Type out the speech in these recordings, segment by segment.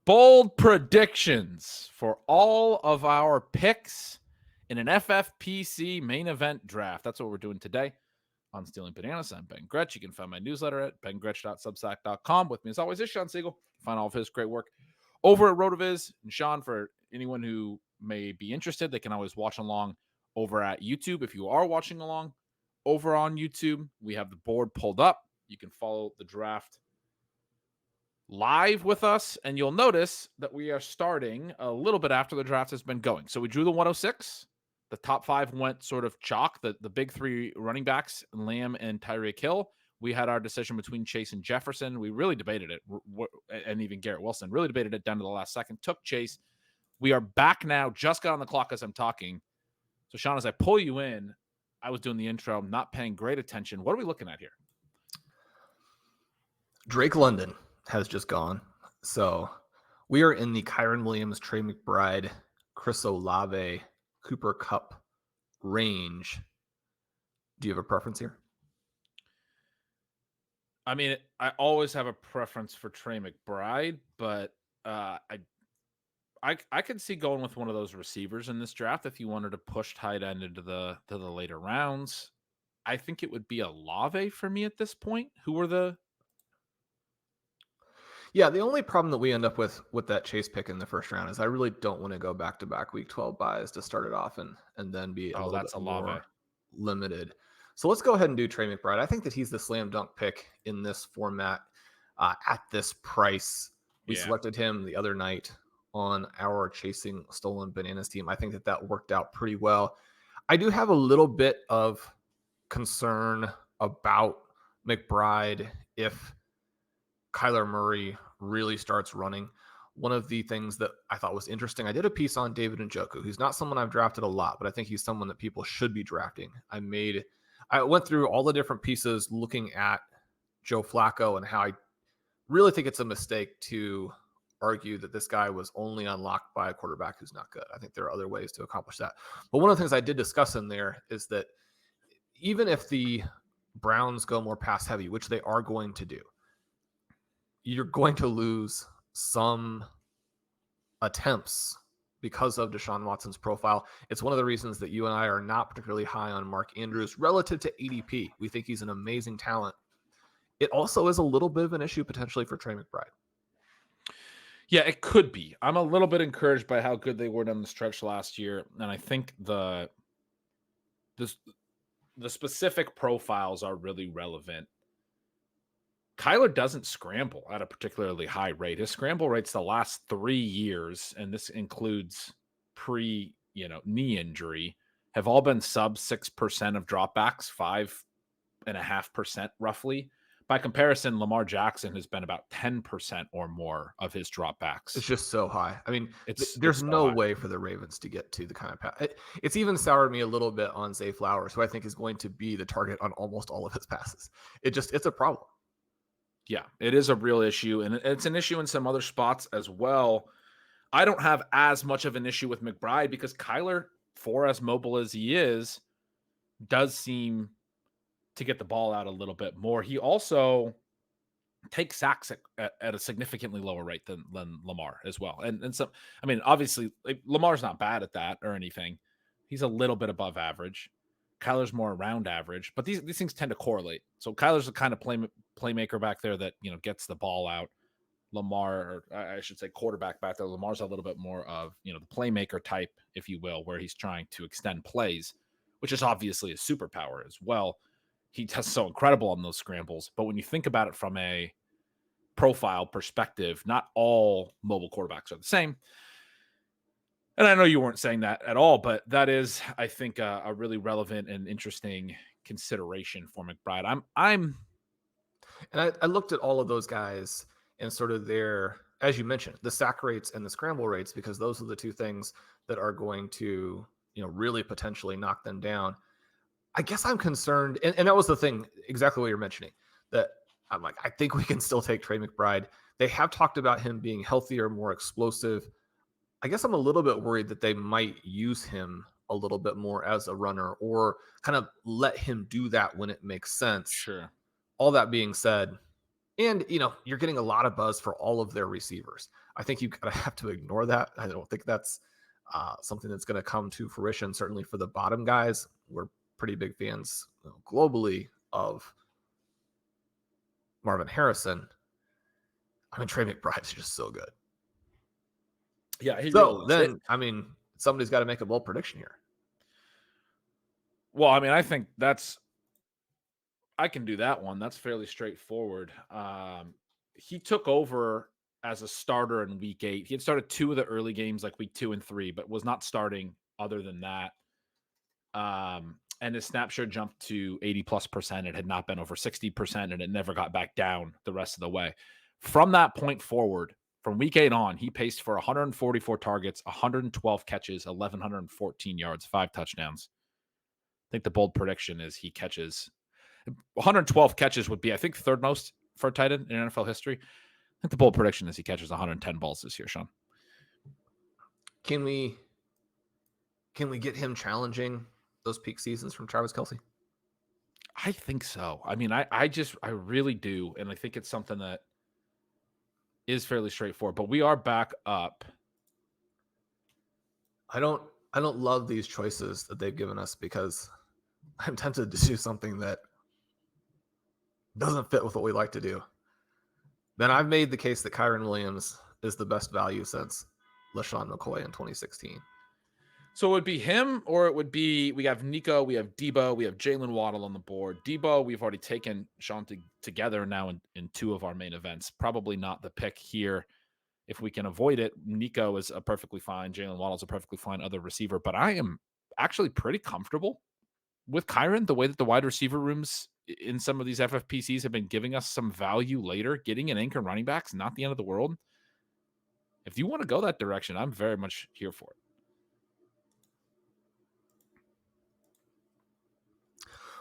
Bold predictions for all of our picks in an FFPC main event draft. That's what we're doing today on Stealing Bananas. I'm Ben Gretch. You can find my newsletter at bengretch.substack.com. With me, as always, is Shawn Siegele. Find all of his great work over at RotoViz. And Shawn, for anyone who may be interested, they can always watch along over at YouTube. If you are watching along over on YouTube, we have the board pulled up. You can follow the draft live with us, and you'll notice that we are starting a little bit after the draft has been going. So we drew the 106. The top five went sort of chalk. The big three running backs, Lamb and Tyreek Hill. We had our decision between Chase and Jefferson. We really debated it, and even Garrett Wilson really debated it down to the last second. Took Chase. We are back now. Just got on the clock as I'm talking. So, Shawn, as I pull you in, I was doing the intro, not paying great attention. What are we looking at here? Drake London has just gone. So we are in the Kyren Williams, Trey McBride, Chris Olave, Cooper Kupp range. Do you have a preference here? I mean, I always have a preference for Trey McBride, but I could see going with one of those receivers in this draft if you wanted to push tight end into the later rounds. I think it would be Olave for me at this point. Who were the... Yeah, the only problem that we end up with that Chase pick in the first round is I really don't want to go back-to-back Week 12 buys to start it off and then be a little bit more limited. So let's go ahead and do Trey McBride. I think that he's the slam dunk pick in this format at this price. We selected him the other night on our Chasing Stolen Bananas team. I think that worked out pretty well. I do have a little bit of concern about McBride if Kyler Murray really starts running. One of the things that I thought was interesting, I did a piece on David Njoku, who's not someone I've drafted a lot, but I think he's someone that people should be drafting. I went through all the different pieces looking at Joe Flacco and how I really think it's a mistake to argue that this guy was only unlocked by a quarterback who's not good. I think there are other ways to accomplish that. But one of the things I did discuss in there is that even if the Browns go more pass heavy, which they are going to do, you're going to lose some attempts because of Deshaun Watson's profile. It's one of the reasons that you and I are not particularly high on Mark Andrews relative to ADP. We think he's an amazing talent. It also is a little bit of an issue potentially for Trey McBride. Yeah, it could be. I'm a little bit encouraged by how good they were down the stretch last year, and I think the specific profiles are really relevant. Kyler doesn't scramble at a particularly high rate. His scramble rates the last 3 years, and this includes knee injury, have all been sub 6% of dropbacks, 5.5% roughly. By comparison, Lamar Jackson has been about 10% or more of his dropbacks. It's just so high. I mean, there's no way for the Ravens to get to the kind of pass. It's even soured me a little bit on Zay Flowers, who I think is going to be the target on almost all of his passes. It's a problem. Yeah, it is a real issue, and it's an issue in some other spots as well. I don't have as much of an issue with McBride because Kyler, for as mobile as he is, does seem to get the ball out a little bit more. He also takes sacks at a significantly lower rate than Lamar as well. And so, I mean, obviously, Lamar's not bad at that or anything. He's a little bit above average. Kyler's more around average, but these things tend to correlate. So Kyler's the kind of playmaker back there that, gets the ball out. Lamar, or I should say quarterback back there, Lamar's a little bit more of, the playmaker type, if you will, where he's trying to extend plays, which is obviously a superpower as well. He does so incredible on those scrambles. But when you think about it from a profile perspective, not all mobile quarterbacks are the same. And I know you weren't saying that at all, but that is, I think, a really relevant and interesting consideration for McBride. And I looked at all of those guys and sort of their, as you mentioned, the sack rates and the scramble rates, because those are the two things that are going to, really potentially knock them down. I guess I'm concerned, and that was the thing, exactly what you're mentioning, that I'm like, I think we can still take Trey McBride. They have talked about him being healthier, more explosive. I guess I'm a little bit worried that they might use him a little bit more as a runner or kind of let him do that when it makes sense. Sure. All that being said, and, you're getting a lot of buzz for all of their receivers. I think you kind of have to ignore that. I don't think that's something that's going to come to fruition. Certainly for the bottom guys, we're pretty big fans globally of Marvin Harrison. I mean, Trey McBride's just so good. Yeah, somebody's got to make a bold prediction here. Well, I mean, I think I can do that one. That's fairly straightforward. He took over as a starter in week 8. He had started 2 of the early games, like week 2 and 3, but was not starting other than that. And his snap share jumped to 80+%. It had not been over 60%, and it never got back down the rest of the way. From that point forward, from week 8 on, he paced for 144 targets, 112 catches, 1,114 yards, 5 touchdowns. I think the bold prediction is he catches 112 catches would be, I think, third most for a tight end in NFL history. I think the bold prediction is he catches 110 balls this year, Shawn. Can we get him challenging those peak seasons from Travis Kelce? I think so. I mean, I really do. And I think it's something that is fairly straightforward, but we are back up. I don't love these choices that they've given us because I'm tempted to do something that doesn't fit with what we like to do. Then I've made the case that Kyren Williams is the best value since LaShawn McCoy in 2016. So it would be him, or it would be, we have Nico, we have Debo, we have Jalen Waddle on the board. Debo, we've already taken Shawn together now in 2 of our main events. Probably not the pick here if we can avoid it. Nico is a perfectly fine. Jalen Waddle is a perfectly fine other receiver. But I am actually pretty comfortable with Kyren, the way that the wide receiver rooms in some of these FFPCs have been giving us some value later. Getting an anchor running back's not the end of the world. If you want to go that direction, I'm very much here for it.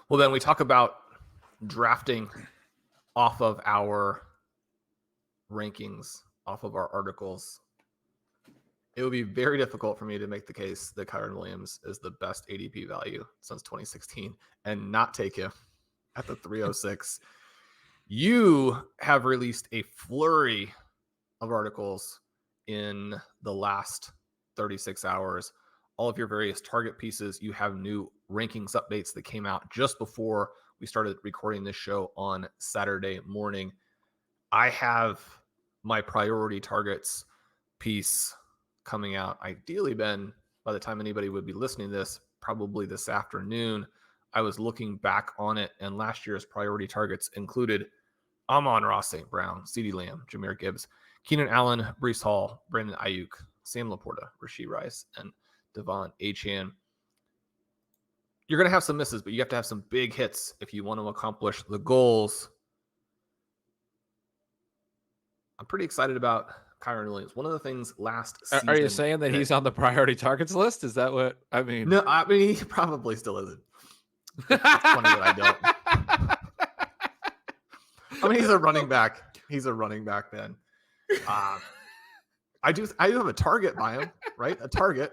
Well, then we talk about drafting off of our rankings, off of our articles. It would be very difficult for me to make the case that Kyren Williams is the best ADP value since 2016 and not take him at the 306. You have released a flurry of articles in the last 36 hours. All of your various target pieces. You have new rankings updates that came out just before we started recording this show on Saturday morning. I have my priority targets piece coming out. Ideally, Ben, by the time anybody would be listening to this, probably this afternoon. I was looking back on it, and last year's priority targets included Amon-Ra St. Brown, CeeDee Lamb, Jahmyr Gibbs, Keenan Allen, Breece Hall, Brandon Ayuk, Sam Laporta, Rashee Rice, and Devon Achane. You're going to have some misses, but you have to have some big hits if you want to accomplish the goals. I'm pretty excited about Kyren Williams. One of the things last season... Are you saying that he's on the priority targets list? Is that what I mean? No, I mean, he probably still isn't. It's funny that I don't. I mean, he's a running back. He's a running back, Ben. I do have a target by him, right? A target.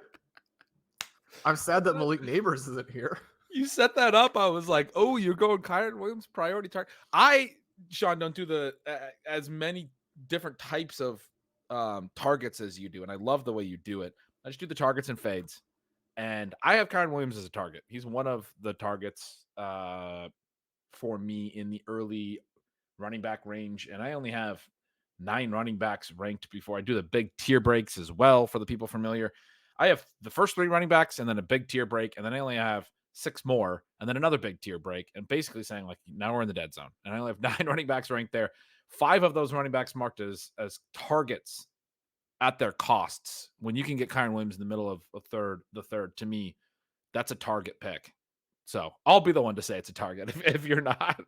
I'm sad that Malik Neighbors isn't here. You set that up. I was like, oh, you're going Kyren Williams priority target. Shawn, don't do as many different types of targets as you do. And I love the way you do it. I just do the targets and fades. And I have Kyren Williams as a target. He's one of the targets for me in the early running back range. And I only have 9 running backs ranked before I do the big tier breaks as well. For the people familiar, I have the first 3 running backs and then a big tier break. And then I only have 6 more and then another big tier break. And basically saying, like, now we're in the dead zone. And I only have 9 running backs ranked there. 5 of those running backs marked as targets at their costs. When you can get Kyren Williams in the middle of the third, to me, that's a target pick. So I'll be the one to say it's a target if you're not.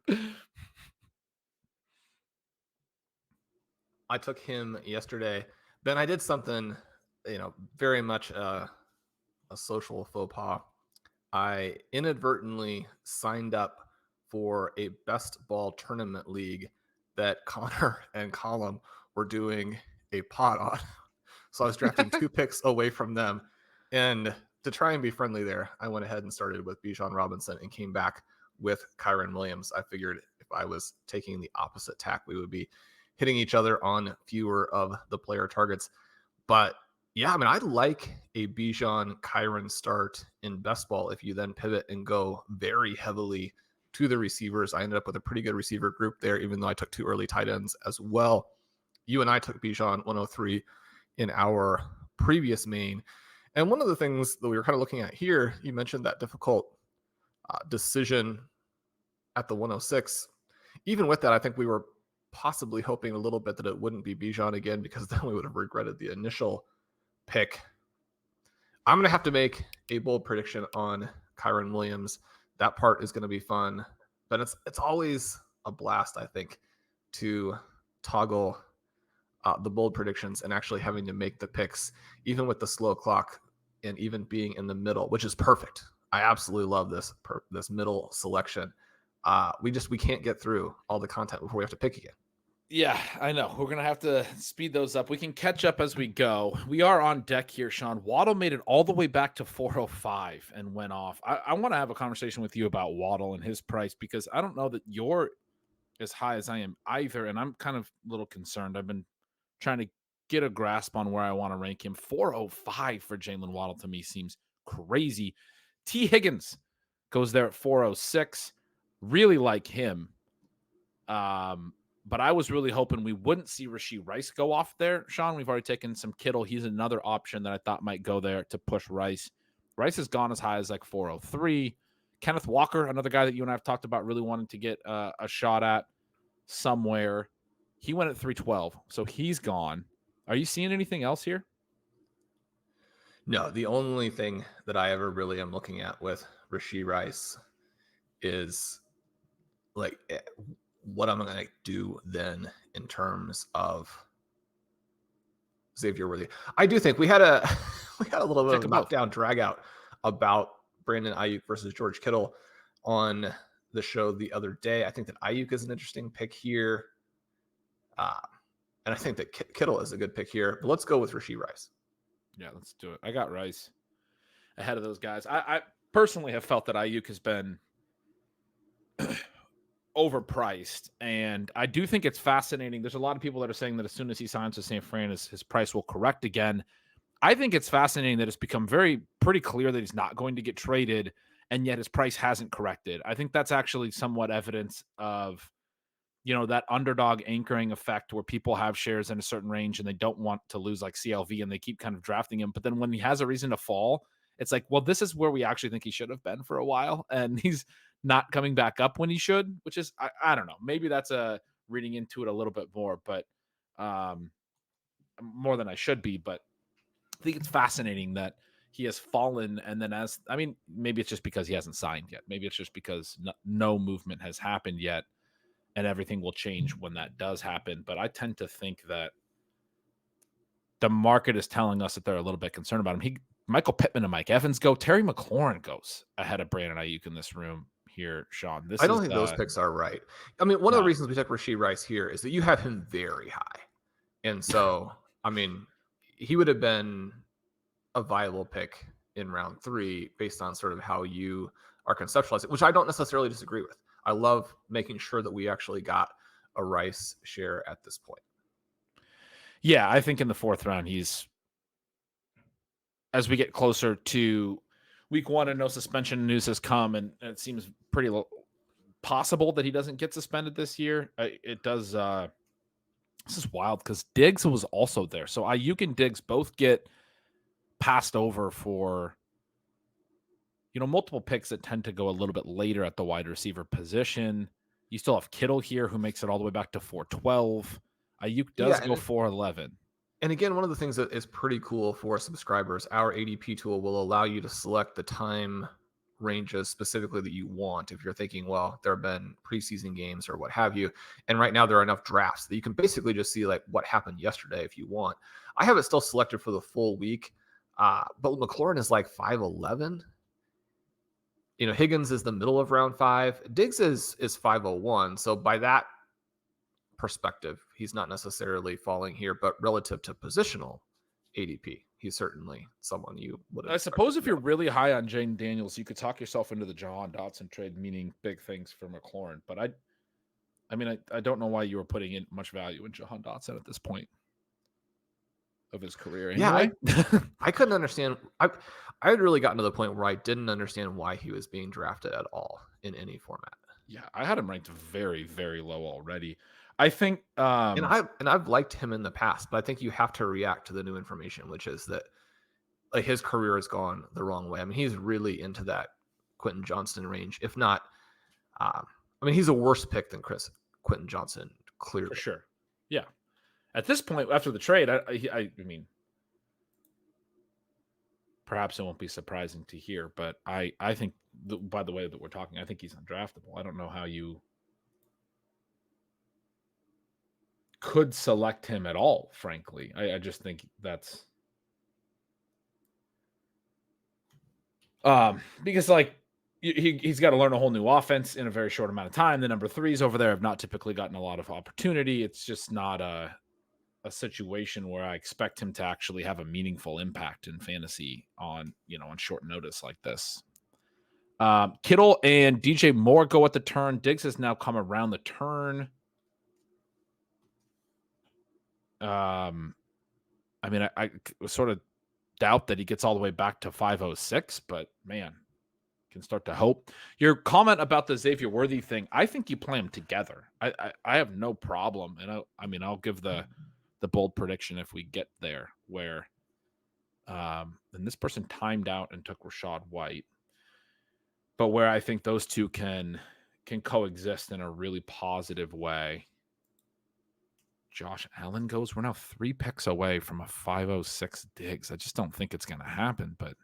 I took him yesterday. Ben, I did something, very much a social faux pas. I inadvertently signed up for a best ball tournament league that Connor and Colum were doing a pot on. So I was drafting 2 picks away from them. And to try and be friendly there, I went ahead and started with Bijan Robinson and came back with Kyren Williams. I figured if I was taking the opposite tack, we would be hitting each other on fewer of the player targets. But yeah, I mean, I like a Bijan Kyren start in best ball if you then pivot and go very heavily to the receivers. I ended up with a pretty good receiver group there, even though I took 2 early tight ends as well. You and I took Bijan 103 in our previous main. And one of the things that we were kind of looking at here, you mentioned that difficult decision at the 106. Even with that, I think we were possibly hoping a little bit that it wouldn't be Bijan again, because then we would have regretted the initial pick. I'm going to have to make a bold prediction on Kyren Williams. That part is going to be fun, but it's always a blast, I think, to toggle the bold predictions and actually having to make the picks, even with the slow clock and even being in the middle, which is perfect. I absolutely love this middle selection. We can't get through all the content before we have to pick again. Yeah, I know. We're going to have to speed those up. We can catch up as we go. We are on deck here, Shawn. Waddle made it all the way back to 405 and went off. I want to have a conversation with you about Waddle and his price, because I don't know that you're as high as I am either, and I'm kind of a little concerned. I've been trying to get a grasp on where I want to rank him. 405 for Jaylen Waddle to me seems crazy. T. Higgins goes there at 406. Really like him. But I was really hoping we wouldn't see Rashee Rice go off there, Shawn. We've already taken some Kittle. He's another option that I thought might go there to push Rice. Rice has gone as high as like 403. Kenneth Walker, another guy that you and I have talked about really wanting to get a shot at somewhere. He went at 312, so he's gone. Are you seeing anything else here? No, the only thing that I ever really am looking at with Rashee Rice is like what I'm going to do then in terms of Xavier Worthy. I do think we had a little bit of a knockdown drag out about Brandon Ayuk versus George Kittle on the show the other day. I think that Ayuk is an interesting pick here. And I think that Kittle is a good pick here. But let's go with Rashee Rice. Yeah, let's do it. I got Rice ahead of those guys. I personally have felt that Ayuk has been overpriced, and I do think it's fascinating. There's a lot of people that are saying that as soon as he signs with San Fran, his price will correct again. I think it's fascinating that it's become pretty clear that he's not going to get traded, and yet his price hasn't corrected. I think that's actually somewhat evidence of, that underdog anchoring effect where people have shares in a certain range and they don't want to lose, like CLV, and they keep kind of drafting him. But then when he has a reason to fall, it's like, well, this is where we actually think he should have been for a while, and he's not coming back up when he should, which is, I don't know. Maybe that's reading into it a little bit more, but more than I should be. But I think it's fascinating that he has fallen. And then maybe it's just because he hasn't signed yet. Maybe it's just because no movement has happened yet, and everything will change when that does happen. But I tend to think that the market is telling us that they're a little bit concerned about him. Michael Pittman and Mike Evans go. Terry McLaurin goes ahead of Brandon Ayuk in this room here, Shawn. I don't think those picks are right. I mean, one of the reasons we took Rashee Rice here is that you have him very high. And so, I mean, he would have been a viable pick in round 3 based on sort of how you are conceptualizing, which I don't necessarily disagree with. I love making sure that we actually got a Rice share at this point. Yeah, I think in the 4th round, as we get closer to week 1 and no suspension news has come, and it seems pretty possible that he doesn't get suspended this year. It does. This is wild because Diggs was also there. So Ayuk and Diggs both get passed over for, multiple picks that tend to go a little bit later at the wide receiver position. You still have Kittle here, who makes it all the way back to 412. Ayuk does go 411. And again, one of the things that is pretty cool for subscribers, our ADP tool will allow you to select the time ranges specifically that you want. If you're thinking, well, there have been preseason games or what have you. And right now there are enough drafts that you can basically just see like what happened yesterday if you want. I have it still selected for the full week. But McLaurin is like 5'11". Higgins is the middle of round 5. Diggs is 5'01". So by that perspective, he's not necessarily falling here, but relative to positional ADP, he's certainly someone you would. I suppose if you're really high on Jaden Daniels, you could talk yourself into the Jahan Dotson trade, meaning big things for McLaurin. But I mean, I don't know why you were putting in much value in Jahan Dotson at this point of his career. Anyway. Yeah, I couldn't understand. I had really gotten to the point where I didn't understand why he was being drafted at all in any format. Yeah, I had him ranked very, very low already. I think, and I've liked him in the past, but I think you have to react to the new information, which is that like his career has gone the wrong way. I mean, he's really into that Quentin Johnston range, if not. I mean, he's a worse pick than Quentin Johnston, clearly. For sure. Yeah. At this point, after the trade, I mean, perhaps it won't be surprising to hear, but I think, by the way that we're talking, I think he's undraftable. I don't know how you could select him at all, frankly. I just think that's because like he's got to learn a whole new offense in a very short amount of time. The number 3s over there have not typically gotten a lot of opportunity. It's just not a situation where I expect him to actually have a meaningful impact in fantasy on short notice like this. Kittle and DJ Moore go at the turn. Diggs has now come around the turn. I mean, I sort of doubt that he gets all the way back to 506, but man, can start to hope. Your comment about the Xavier Worthy thing, I think you play them together. I have no problem, and I mean, I'll give the bold prediction if we get there, where and this person timed out and took Rachaad White, but where I think those two can coexist in a really positive way. Josh Allen goes. We're now 3 picks away from a 506 Diggs. I just don't think it's going to happen, but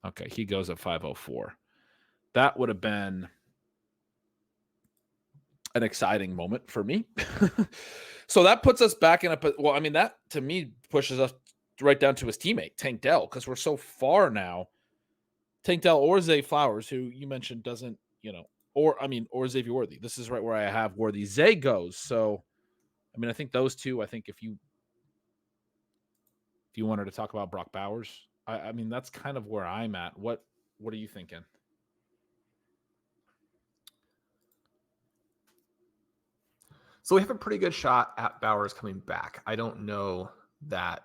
okay, he goes at 504. That would have been an exciting moment for me. So that puts us back in well, I mean, that to me pushes us right down to his teammate, Tank Dell, because we're so far now. Tank Dell or Zay Flowers, who you mentioned doesn't, or Xavier Worthy. This is right where I have Worthy. Zay goes. So, I mean, I think those two, I think if you wanted to talk about Brock Bowers, I mean, that's kind of where I'm at. What are you thinking? So we have a pretty good shot at Bowers coming back. I don't know that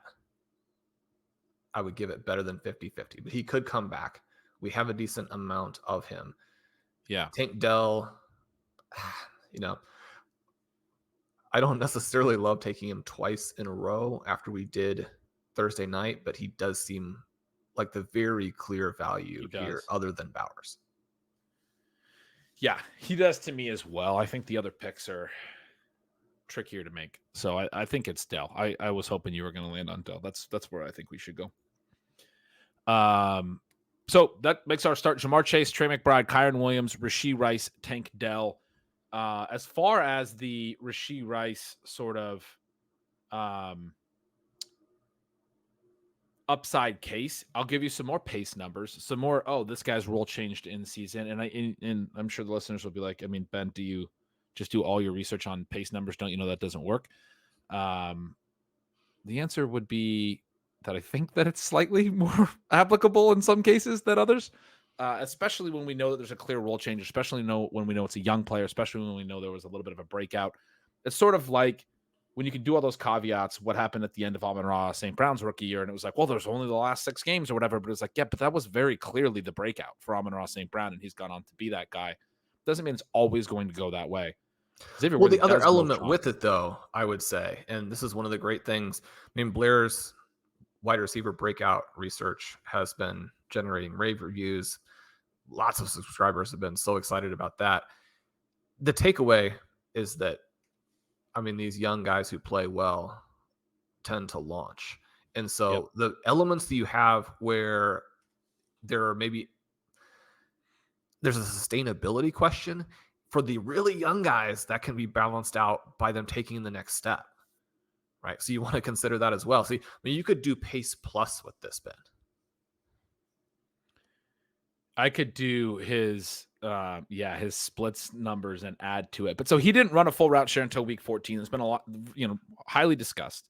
I would give it better than 50-50, but he could come back. We have a decent amount of him. Yeah. Tank Dell, I don't necessarily love taking him twice in a row after we did Thursday night, but he does seem like the very clear value here other than Bowers. Yeah, he does to me as well. I think the other picks are trickier to make. So I think it's Dell. I was hoping you were going to land on Dell. That's where I think we should go. So that makes our start: Ja'Marr Chase, Trey McBride, Kyren Williams, Rashee Rice, Tank Dell. As far as the Rashee Rice sort of upside case, I'll give you some more pace numbers, some more. Oh, this guy's role changed in season, and I'm sure the listeners will be like, I mean, Ben, do you just do all your research on pace numbers? Don't you know that doesn't work? The answer would be that I think that it's slightly more applicable in some cases than others, especially when we know that there's a clear role change, especially when we know it's a young player, especially when we know there was a little bit of a breakout. It's sort of like when you can do all those caveats, what happened at the end of Amon-Ra St. Brown's rookie year, and it was like, well, there's only the last 6 games or whatever, but it's like, yeah, but that was very clearly the breakout for Amon-Ra St. Brown, and he's gone on to be that guy. Doesn't mean it's always going to go that way. Well, the other element with it, though, I would say, and this is one of the great things, I mean, Blair's wide receiver breakout research has been generating rave reviews. Lots of subscribers have been so excited about that. The takeaway is that, I mean, these young guys who play well tend to launch. And so the elements that you have where there's a sustainability question for the really young guys, that can be balanced out by them taking the next step. Right. So you want to consider that as well. See, I mean, you could do pace plus with this, Ben. I could do his splits numbers and add to it. But so he didn't run a full route share until week 14. It's been a lot, highly discussed.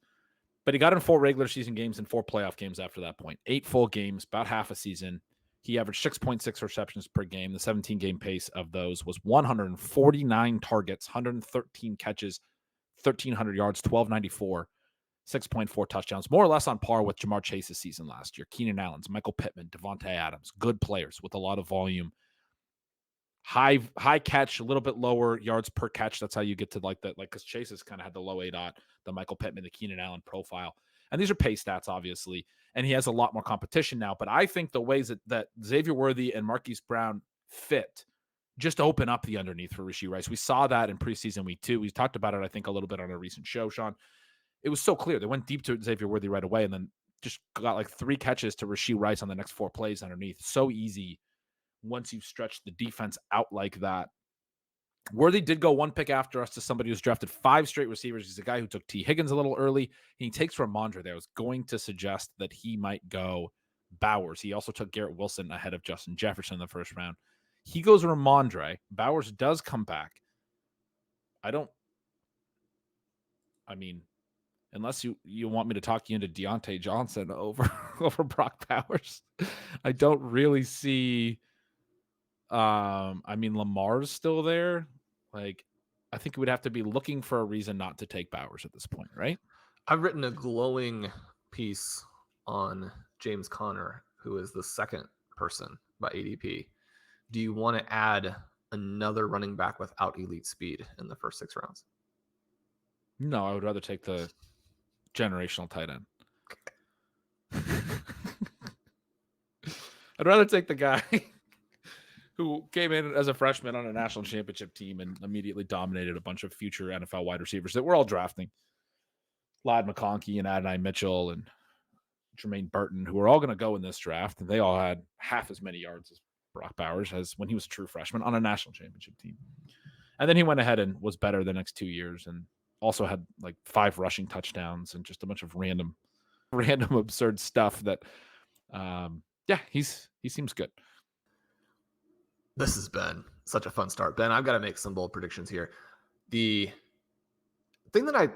But he got in 4 regular season games and 4 playoff games after that point. 8 full games, about half a season. He averaged 6.6 receptions per game. The 17-game pace of those was 149 targets, 113 catches, 1,300 yards, 1,294, 6.4 touchdowns, more or less on par with Jamar Chase's season last year. Keenan Allen's, Michael Pittman, Devontae Adams, good players with a lot of volume. High catch, a little bit lower yards per catch. That's how you get to like that, like because Chase has kind of had the low ADOT, the Michael Pittman, the Keenan Allen profile. And these are pay stats, obviously. And he has a lot more competition now. But I think the ways that Xavier Worthy and Marquise Brown fit just open up the underneath for Rashee Rice. We saw that in preseason week 2. We talked about it, I think, a little bit on a recent show, Sean. It was so clear. They went deep to Xavier Worthy right away and then just got like 3 catches to Rashee Rice on the next 4 plays underneath. So easy once you've stretched the defense out like that. Worthy did go 1 pick after us to somebody who's drafted 5 straight receivers. He's a guy who took T. Higgins a little early. He takes Ramondre there. I was going to suggest that he might go Bowers. He also took Garrett Wilson ahead of Justin Jefferson in the first round. He goes Ramondre. Bowers does come back. Unless you want me to talk you into Deontay Johnson over Brock Bowers, I don't really see. Lamar's still there. Like, I think we'd have to be looking for a reason not to take Bowers at this point, right? I've written a glowing piece on James Conner, who is the second person by ADP. Do you want to add another running back without elite speed in the first 6 rounds? No, I would rather take the generational tight end. I'd rather take the guy who came in as a freshman on a national championship team and immediately dominated a bunch of future NFL wide receivers that we're all drafting. Ladd McConkey and Adonai Mitchell and Jermaine Burton, who are all going to go in this draft. And they all had half as many yards as Brock Bowers as when he was a true freshman on a national championship team. And then he went ahead and was better the next 2 years and also had like 5 rushing touchdowns and just a bunch of random absurd stuff that, he seems good. This has been such a fun start. Ben, I've got to make some bold predictions here. The thing that I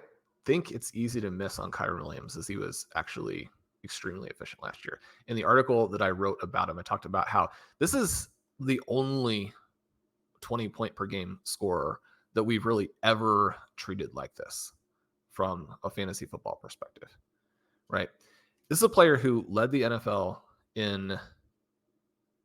think it's easy to miss on Kyren Williams is he was actually extremely efficient last year. In the article that I wrote about him, I talked about how this is the only 20-point per game scorer that we've really ever treated like this from a fantasy football perspective, right? This is a player who led the NFL in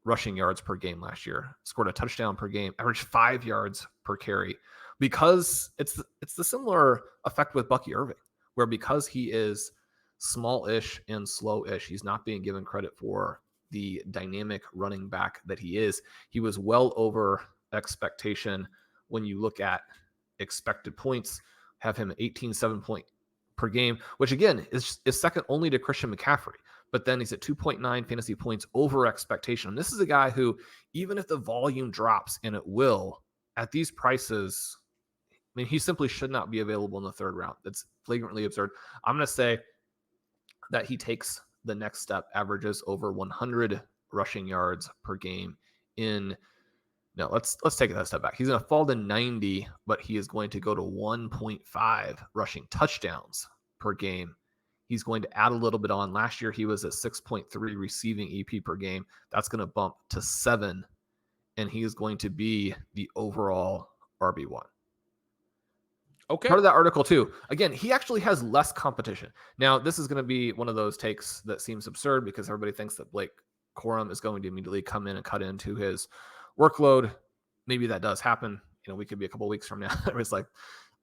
rushing yards per game last year, scored a touchdown per game, averaged 5 yards per carry, because it's the similar effect with Bucky Irving, where because he is small-ish and slow-ish, he's not being given credit for the dynamic running back that he is. He was well over expectation when you look at expected points, have him 18.7 point per game, which again is second only to Christian McCaffrey. But then he's at 2.9 fantasy points over expectation. And this is a guy who, even if the volume drops, and it will, at these prices, I mean, he simply should not be available in the 3rd round. That's flagrantly absurd. I'm going to say that he takes the next step, averages over 100 rushing yards per game let's take that step back. He's going to fall to 90, but he is going to go to 1.5 rushing touchdowns per game. He's going to add a little bit on. Last year, he was at 6.3 receiving EP per game. That's going to bump to 7, and he is going to be the overall RB1. Okay. Part of that article, too. Again, he actually has less competition. Now, this is going to be one of those takes that seems absurd because everybody thinks that Blake Corum is going to immediately come in and cut into his workload. Maybe that does happen. We could be a couple of weeks from now. It's like,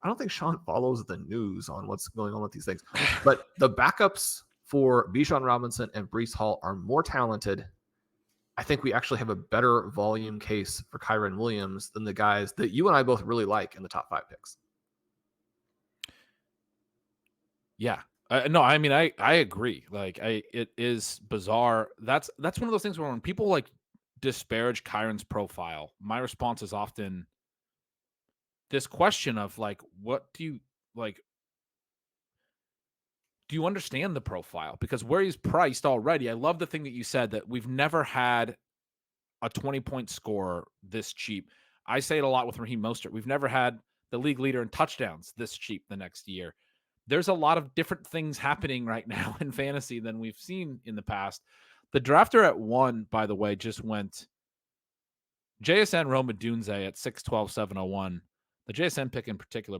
I don't think Sean follows the news on what's going on with these things. But the backups for Bijan Robinson and Breece Hall are more talented. I think we actually have a better volume case for Kyren Williams than the guys that you and I both really like in the top 5 picks. Yeah. I agree. It is bizarre. That's one of those things where when people disparage Kyren's profile, my response is often this question of what do you do you understand the profile? Because where he's priced already, I love the thing that you said that we've never had a 20-point scorer this cheap. I say it a lot with Raheem Mostert. We've never had the league leader in touchdowns this cheap the next year. There's a lot of different things happening right now in fantasy than we've seen in the past. The drafter at 1, by the way, just went JSN Roma Dunze at 6'12", 701. The JSN pick in particular,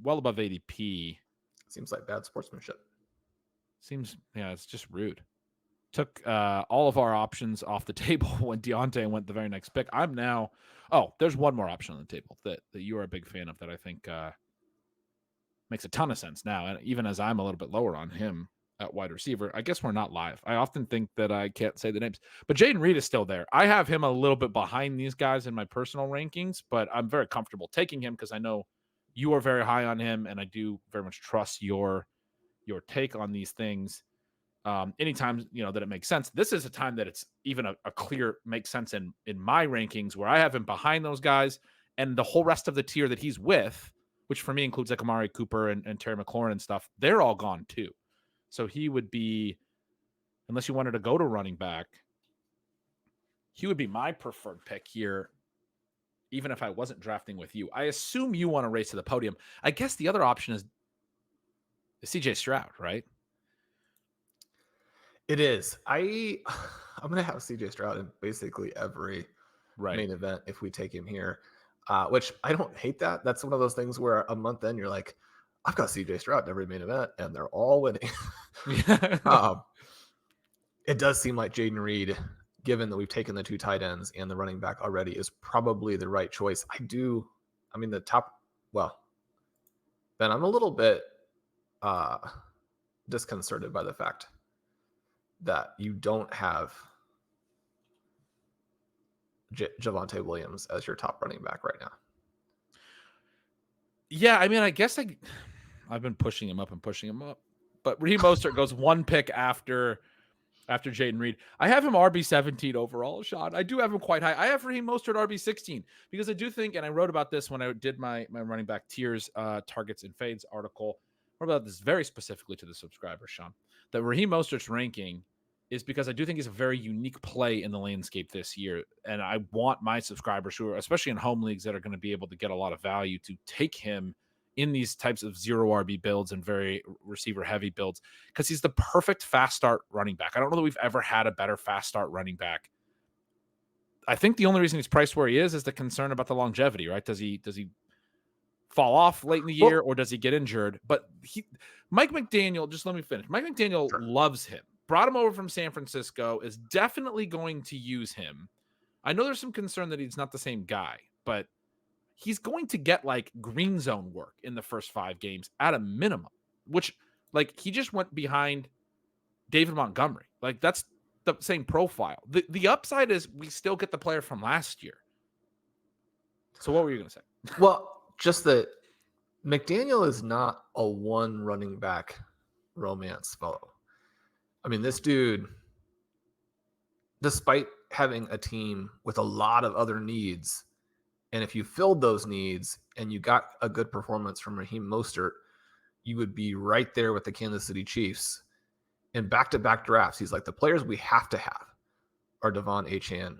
well above ADP. Seems like bad sportsmanship. It's just rude. Took all of our options off the table when Deontay went the very next pick. There's one more option on the table that you are a big fan of that I think makes a ton of sense now. And even as I'm a little bit lower on him at wide receiver, I guess we're not live. I often think that I can't say the names, but Jaden Reed is still there. I have him a little bit behind these guys in my personal rankings, but I'm very comfortable taking him because I know you are very high on him, and I do very much trust your take on these things. Anytime that it makes sense. This is a time that it's even a clear makes sense in my rankings where I have him behind those guys, and the whole rest of the tier that he's with, which for me includes like Amari Cooper and Terry McLaurin and stuff, they're all gone too. So he would be, unless you wanted to go to running back, he would be my preferred pick here, even if I wasn't drafting with you. I assume you want to race to the podium. I guess the other option is CJ Stroud, right? It is. I'm going to have CJ Stroud in basically every main event if we take him here, which I don't hate that. That's one of those things where a month in you're like, I've got CJ Stroud in every main event and they're all winning. It does seem like Jaden Reed, given that we've taken the 2 tight ends and the running back already, is probably the right choice. Ben, I'm a little bit disconcerted by the fact that you don't have Javonte Williams as your top running back right now. Yeah, I mean, I guess I've been pushing him up, but Raheem Mostert goes 1 pick after Jaden Reed. I have him RB17 overall, Sean. I do have him quite high. I have Raheem Mostert RB16 because I do think, and I wrote about this when I did my running back tiers, targets and fades article. I wrote about this very specifically to the subscriber, Sean, that Raheem Mostert's ranking is because I do think he's a very unique play in the landscape this year. And I want my subscribers who are, especially in home leagues that are going to be able to get a lot of value, to take him in these types of 0 RB builds and very receiver heavy builds, because he's the perfect fast start running back. I don't know that we've ever had a better fast start running back. I think the only reason he's priced where he is the concern about the longevity, right? Does he fall off late in the year or does he get injured? But Mike McDaniel, just let me finish. Mike McDaniel loves him. Brought him over from San Francisco, is definitely going to use him. I know there's some concern that he's not the same guy, but he's going to get like green zone work in the first 5 games at a minimum, which like he just went behind David Montgomery. Like that's the same profile. The upside is we still get the player from last year. So what were you going to say? Well, just that McDaniel is not a one running back romance fellow. I mean, this dude, despite having a team with a lot of other needs, and if you filled those needs and you got a good performance from Raheem Mostert, you would be right there with the Kansas City Chiefs. In back-to-back drafts, he's like, the players we have to have are Devon Achane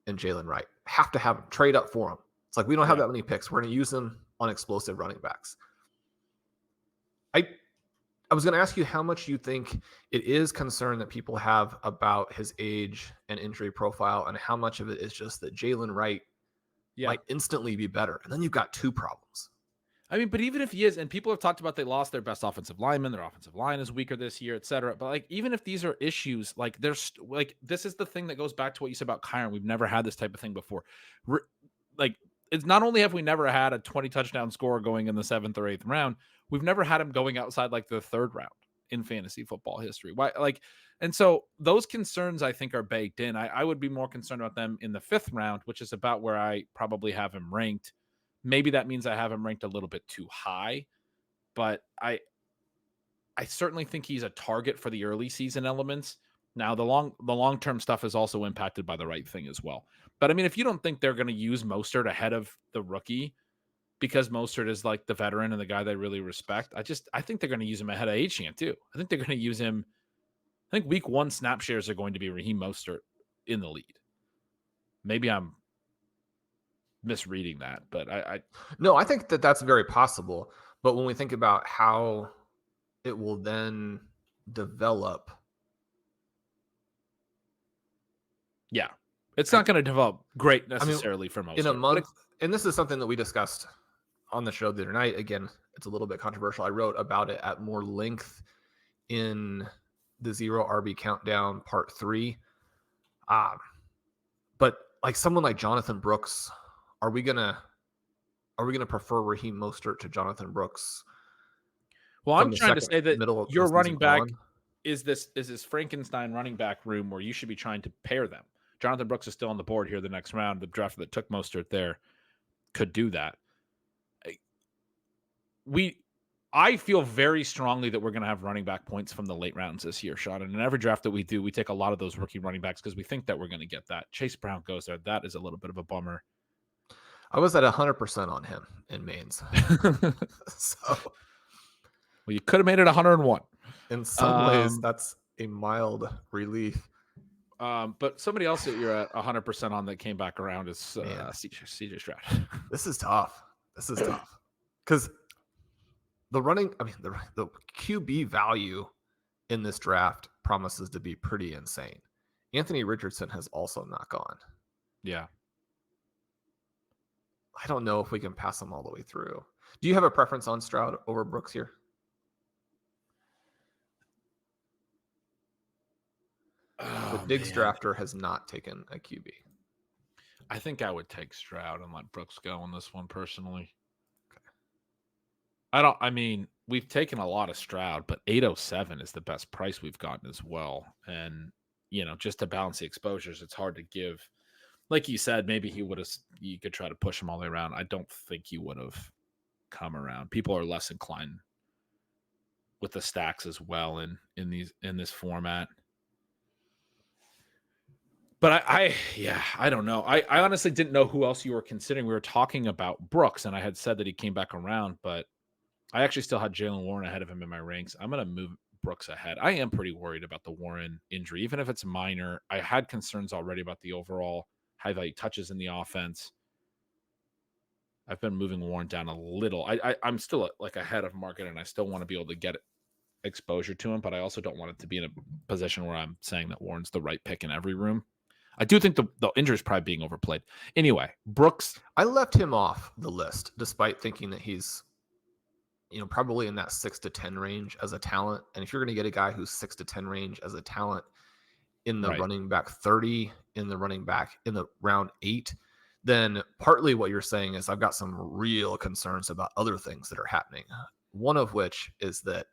and Jalen Wright. Have to have them. Trade up for them. It's like, we don't have that many picks. We're going to use them on explosive running backs. I was going to ask you how much you think it is concern that people have about his age and injury profile, and how much of it is just that Jalen Wright might instantly be better. And then you've got 2 problems. I mean, but even if he is, and people have talked about they lost their best offensive lineman, their offensive line is weaker this year, et cetera. But like, even if these are issues, like there's like, this is the thing that goes back to what you said about Kyren. We've never had this type of thing before. Like, it's not only have we never had a 20 touchdown scorer going in the 7th or 8th round, we've never had him going outside like the 3rd round in fantasy football history. Why? Like, and so those concerns I think are baked in. I would be more concerned about them in the 5th round, which is about where I probably have him ranked. Maybe that means I have him ranked a little bit too high, but I certainly think he's a target for the early season elements. Now, the long-term stuff is also impacted by the right thing as well. But I mean, if you don't think they're going to use Mostert ahead of the rookie because Mostert is like the veteran and the guy they really respect, I think they're going to use him ahead of Achane too. I think they're going to use him. I think week 1 snap shares are going to be Raheem Mostert in the lead. Maybe I'm misreading that, but No, I think that's very possible. But when we think about how it will then develop, Yeah. It's not going to develop great necessarily for most. In a month, and this is something that we discussed on the show the other night. Again, it's a little bit controversial. I wrote about it at more length in the Zero RB Countdown Part 3. But like someone like Jonathan Brooks, are we gonna prefer Raheem Mostert to Jonathan Brooks? Well, I'm trying to say that your running back is this Frankenstein running back room where you should be trying to pair them. Jonathan Brooks is still on the board here the next round. The draft that took Mostert there could do that. I feel very strongly that we're going to have running back points from the late rounds this year, Shawn. And in every draft that we do, we take a lot of those rookie running backs because we think that we're going to get that. Chase Brown goes there. That is a little bit of a bummer. I was at 100% on him in mains. Well, you could have made it 101. In some ways, that's a mild relief. But somebody else that you're at 100% on that came back around is CJ Stroud. This is tough. Because the QB value in this draft promises to be pretty insane. Anthony Richardson has also not gone. Yeah. I don't know if we can pass him all the way through. Do you have a preference on Stroud over Brooks here? The Diggs drafter has not taken a QB. I think I would take Stroud and let Brooks go on this one personally. Okay. We've taken a lot of Stroud, but 807 is the best price we've gotten as well. And, just to balance the exposures, it's hard to give. Like you said, maybe you could try to push him all the way around. I don't think he would have come around. People are less inclined with the stacks as well in this format. But I don't know. I honestly didn't know who else you were considering. We were talking about Brooks, and I had said that he came back around, but I actually still had Jaylen Warren ahead of him in my ranks. I'm going to move Brooks ahead. I am pretty worried about the Warren injury, even if it's minor. I had concerns already about the overall high-value touches in the offense. I've been moving Warren down a little. I'm still ahead of market, and I still want to be able to get exposure to him, but I also don't want it to be in a position where I'm saying that Warren's the right pick in every room. I do think the injury is probably being overplayed. Anyway, Brooks. I left him off the list despite thinking that he's, probably in that 6 to 10 range as a talent. And if you're going to get a guy who's 6 to 10 range as a talent in the running back 30, in the running back in the round 8, then partly what you're saying is I've got some real concerns about other things that are happening. One of which is that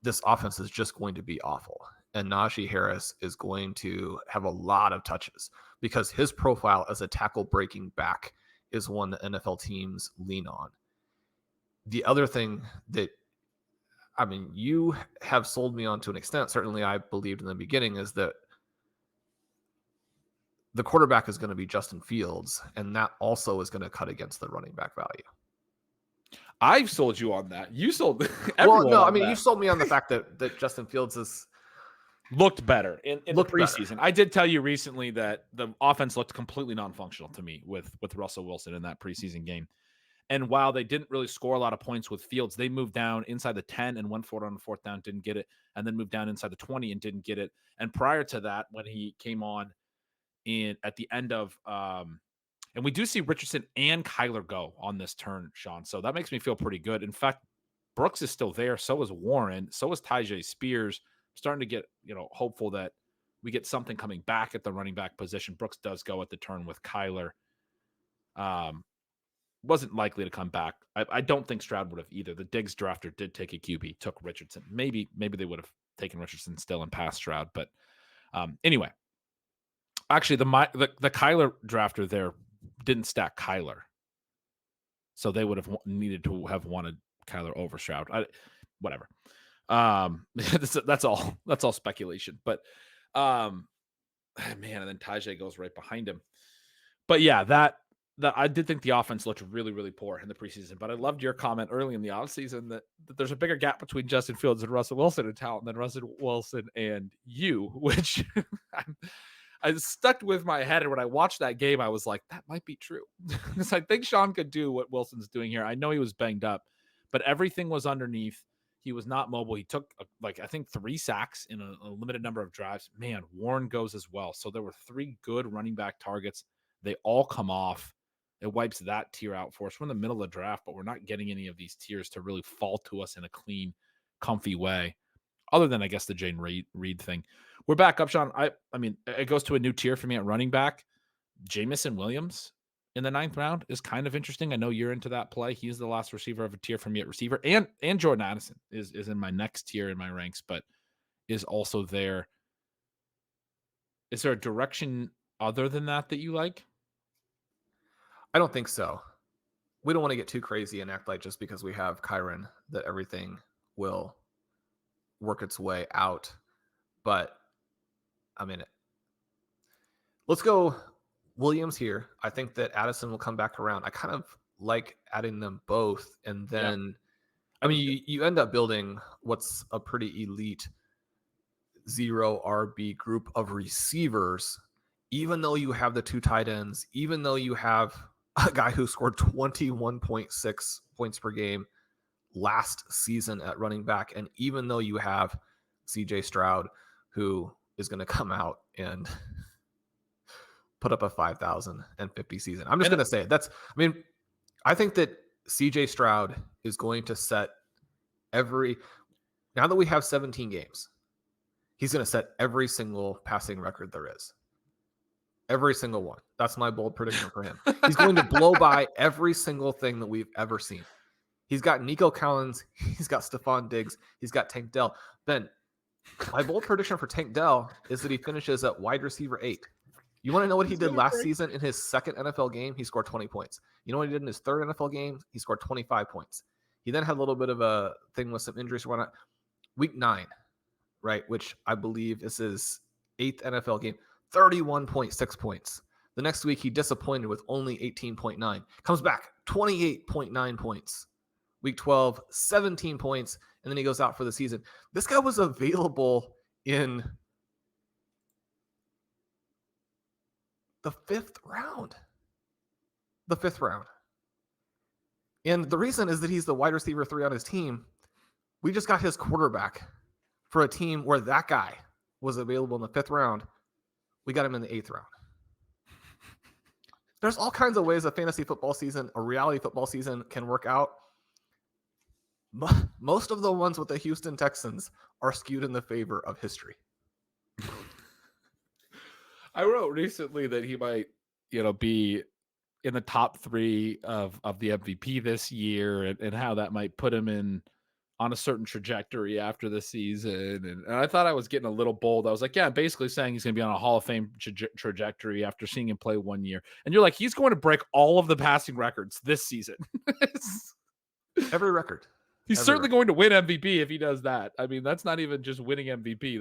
this offense is just going to be awful. And Najee Harris is going to have a lot of touches because his profile as a tackle breaking back is one that NFL teams lean on. The other thing that, you have sold me on to an extent, certainly I believed in the beginning, is that the quarterback is going to be Justin Fields, and that also is going to cut against the running back value. I've sold you on that. You sold everyone. Well, no, you sold me on the fact that Justin Fields is looked better in the preseason. Better. I did tell you recently that the offense looked completely non-functional to me with Russell Wilson in that preseason game. And while they didn't really score a lot of points with Fields, they moved down inside the 10 and went for it on the fourth down, didn't get it, and then moved down inside the 20 and didn't get it. And prior to that, when he came on at the end of and we do see Richardson and Kyler go on this turn, Shawn. So that makes me feel pretty good. In fact, Brooks is still there. So is Warren. So is Tyjae Spears. I'm starting to get, hopeful that we get something coming back at the running back position. Brooks does go at the turn with Kyler. Wasn't likely to come back. I don't think Stroud would have either. The Diggs drafter did take a QB, took Richardson. Maybe they would have taken Richardson still and passed Stroud. But anyway, actually, the Kyler drafter there didn't stack Kyler, so they would have needed to have wanted Kyler over Stroud. Whatever. That's all speculation. But man, and then Tyjae goes right behind him. But yeah, that I did think the offense looked really, really poor in the preseason. But I loved your comment early in the offseason that there's a bigger gap between Justin Fields and Russell Wilson in talent than Russell Wilson and you, which I stuck with my head. And when I watched that game, I was like, that might be true. Because I think Shawn could do what Wilson's doing here. I know he was banged up, but everything was underneath. He was not mobile. He took I think 3 sacks in a limited number of drives. Man, Warren goes as well. So there were 3 good running back targets. They all come off. It wipes that tier out for us. We're in the middle of the draft, but we're not getting any of these tiers to really fall to us in a clean, comfy way. Other than, I guess, the Jaden Reed thing. We're back up, Shawn. I mean, it goes to a new tier for me at running back. Jameson Williams in the 9th round is kind of interesting. I know you're into that play. He's the last receiver of a tier for me at receiver. And Jordan Addison is in my next tier in my ranks, but is also there. Is there a direction other than that you like? I don't think so. We don't want to get too crazy and act like just because we have Kyren that everything will work its way out. But, I mean, let's go Williams here. I think that Addison will come back around. I kind of like adding them both. And then, I mean, you end up building what's a pretty elite 0 RB group of receivers, even though you have the 2 tight ends, even though you have a guy who scored 21.6 points per game last season at running back, and even though you have CJ Stroud, who is going to come out and put up a 5,050 season. I'm just going to say it. I think that CJ Stroud is going to set now that we have 17 games, he's going to set every single passing record there is. Every single one. That's my bold prediction for him. He's going to blow by every single thing that we've ever seen. He's got Nico Collins. He's got Stephon Diggs. He's got Tank Dell. Ben, my bold prediction for Tank Dell is that he finishes at wide receiver 8. You want to know what he did last season in his 2nd NFL game? He scored 20 points. You know what he did in his 3rd NFL game? He scored 25 points. He then had a little bit of a thing with some injuries. Week 9, right, which I believe is his 8th NFL game, 31.6 points. The next week, he disappointed with only 18.9. Comes back, 28.9 points. Week 12, 17 points, and then he goes out for the season. This guy was available in the 5th round. The 5th round. And the reason is that he's the wide receiver 3 on his team. We just got his quarterback for a team where that guy was available in the 5th round. We got him in the 8th round. There's all kinds of ways a fantasy football season, a reality football season can work out. Most of the ones with the Houston Texans are skewed in the favor of history. I wrote recently that he might, be in the top 3 of the MVP this year, and how that might put him on a certain trajectory after the season. And I thought I was getting a little bold. I was like, yeah, I'm basically saying he's going to be on a Hall of Fame trajectory after seeing him play 1 year. And you're like, he's going to break all of the passing records this season. Every record. He's certainly going to win MVP if he does that. I mean, that's not even just winning MVP.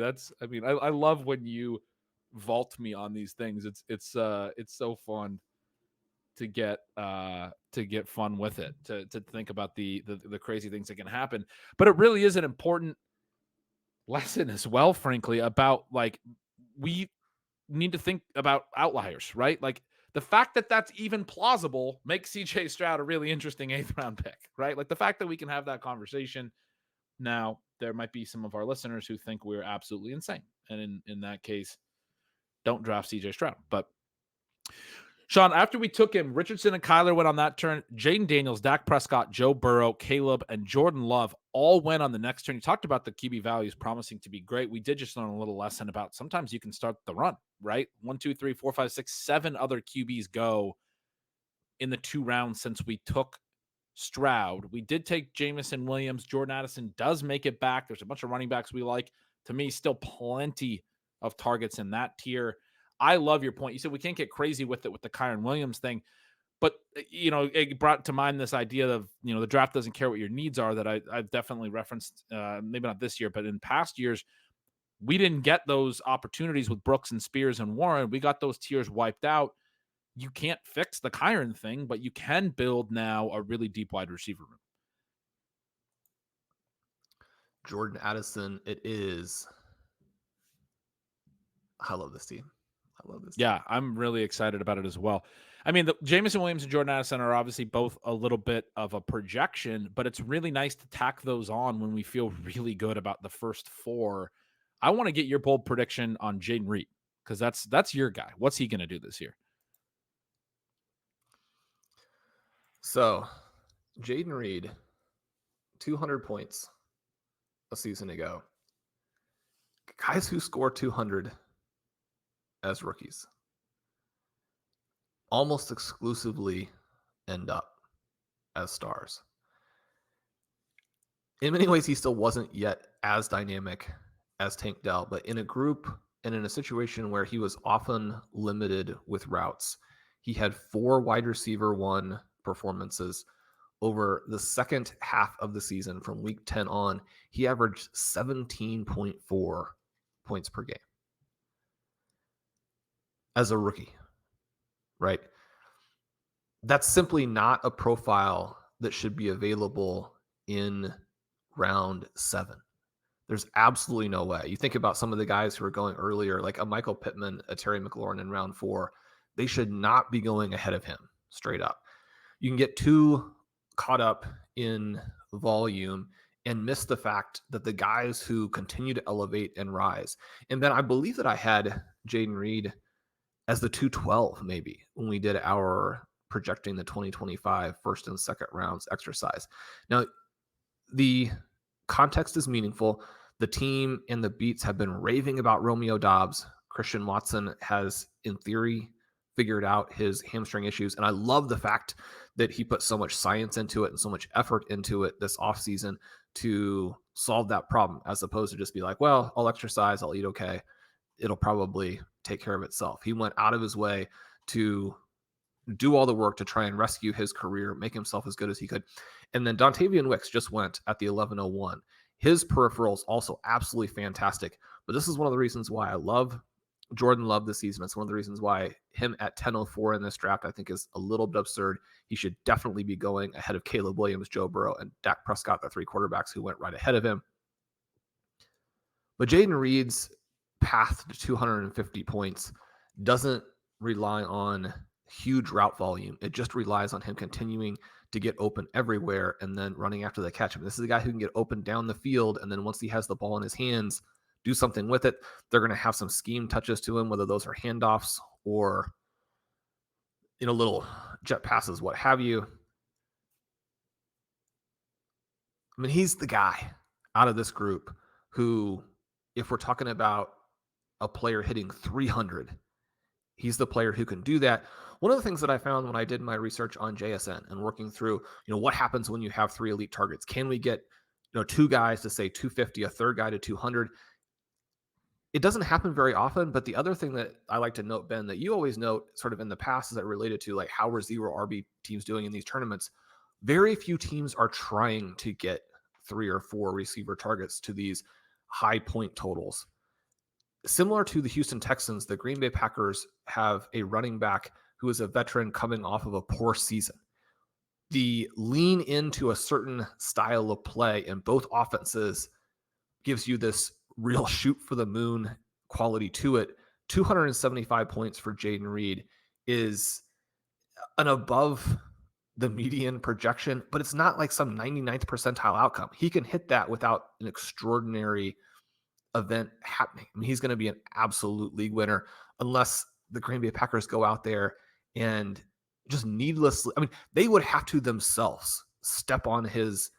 I love when you vault me on these things. It's so fun to get fun with it, to think about the crazy things that can happen. But it really is an important lesson as well, frankly, about we need to think about outliers, right? Like the fact that that's even plausible makes CJ Stroud a really interesting 8th round pick, right? Like the fact that we can have that conversation. Now, there might be some of our listeners who think we're absolutely insane. And in that case, don't draft CJ Stroud. But Shawn, after we took him, Richardson and Kyler went on that turn. Jaden Daniels, Dak Prescott, Joe Burrow, Caleb, and Jordan Love all went on the next turn. You talked about the QB values promising to be great. We did just learn a little lesson about sometimes you can start the run, right? 1, 2, 3, 4, 5, 6, 7 other QBs go in the 2 rounds since we took Stroud. We did take Jameson Williams. Jordan Addison does make it back. There's a bunch of running backs we like. To me, still plenty of targets in that tier. I love your point. You said we can't get crazy with it with the Kyren Williams thing, but it brought to mind this idea of, the draft doesn't care what your needs are, that I've definitely referenced, maybe not this year, but in past years, we didn't get those opportunities with Brooks and Spears and Warren. We got those tiers wiped out. You can't fix the Kyren thing, but you can build now a really deep wide receiver room. Jordan Addison, it is. I love this team. Yeah, I'm really excited about it as well. I mean, the Jameson Williams and Jordan Addison are obviously both a little bit of a projection, but it's really nice to tack those on when we feel really good about the first 4. I want to get your bold prediction on Jaden Reed because that's your guy. What's he going to do this year? So, Jaden Reed, 200 points a season ago. Guys who score 200 as rookies almost exclusively end up as stars. In many ways, he still wasn't yet as dynamic as Tank Dell, but in a group and in a situation where he was often limited with routes, he had 4 wide receiver 1 performances over the second half of the season. From week 10 on, he averaged 17.4 points per game as a rookie, right? That's simply not a profile that should be available in round 7. There's absolutely no way. You think about some of the guys who are going earlier, like a Michael Pittman, a Terry McLaurin in round 4, they should not be going ahead of him straight up. You can get too caught up in volume and miss the fact that the guys who continue to elevate and rise. And then I believe that I had Jaden Reed as the 212 maybe when we did our projecting the 2025 first and second rounds exercise. Now, the context is meaningful. The team and the beats have been raving about Romeo Doubs. Christian Watson has, in theory, figured out his hamstring issues. And I love the fact that he put so much science into it and so much effort into it this offseason to solve that problem, as opposed to just be like, well, I'll exercise, I'll eat okay. It'll probably take care of itself. He went out of his way to do all the work to try and rescue his career, make himself as good as he could. And then Dontavian Wicks just went at the 11:01. His peripherals also absolutely fantastic. But this is one of the reasons why I love Jordan Love this season. It's one of the reasons why him at 10:04 in this draft, I think, is a little bit absurd. He should definitely be going ahead of Caleb Williams, Joe Burrow, and Dak Prescott, the 3 quarterbacks who went right ahead of him. But Jaden Reed's path to 250 points doesn't rely on huge route volume. It just relies on him continuing to get open everywhere and then running after the catch. I mean, this is a guy who can get open down the field, and then once he has the ball in his hands, do something with it. They're going to have some scheme touches to him, whether those are handoffs or little jet passes, what have you. I mean, he's the guy out of this group who, if we're talking about a player hitting 300, he's the player who can do that. One of the things that I found when I did my research on JSN and working through, what happens when you have 3 elite targets? Can we get, 2 guys to say 250, a third guy to 200? It doesn't happen very often, but the other thing that I like to note, Ben, that you always note sort of in the past is that related to like how are 0 RB teams doing in these tournaments. Very few teams are trying to get 3 or 4 receiver targets to these high point totals. Similar to the Houston Texans, the Green Bay Packers have a running back who is a veteran coming off of a poor season. The lean into a certain style of play in both offenses gives you this real shoot for the moon quality to it. 275 points for Jaden Reed is an above the median projection, but it's not like some 99th percentile outcome. He can hit that without an extraordinary event happening. I mean, he's going to be an absolute league winner unless the Green Bay Packers go out there and just needlessly, they would have to themselves step on his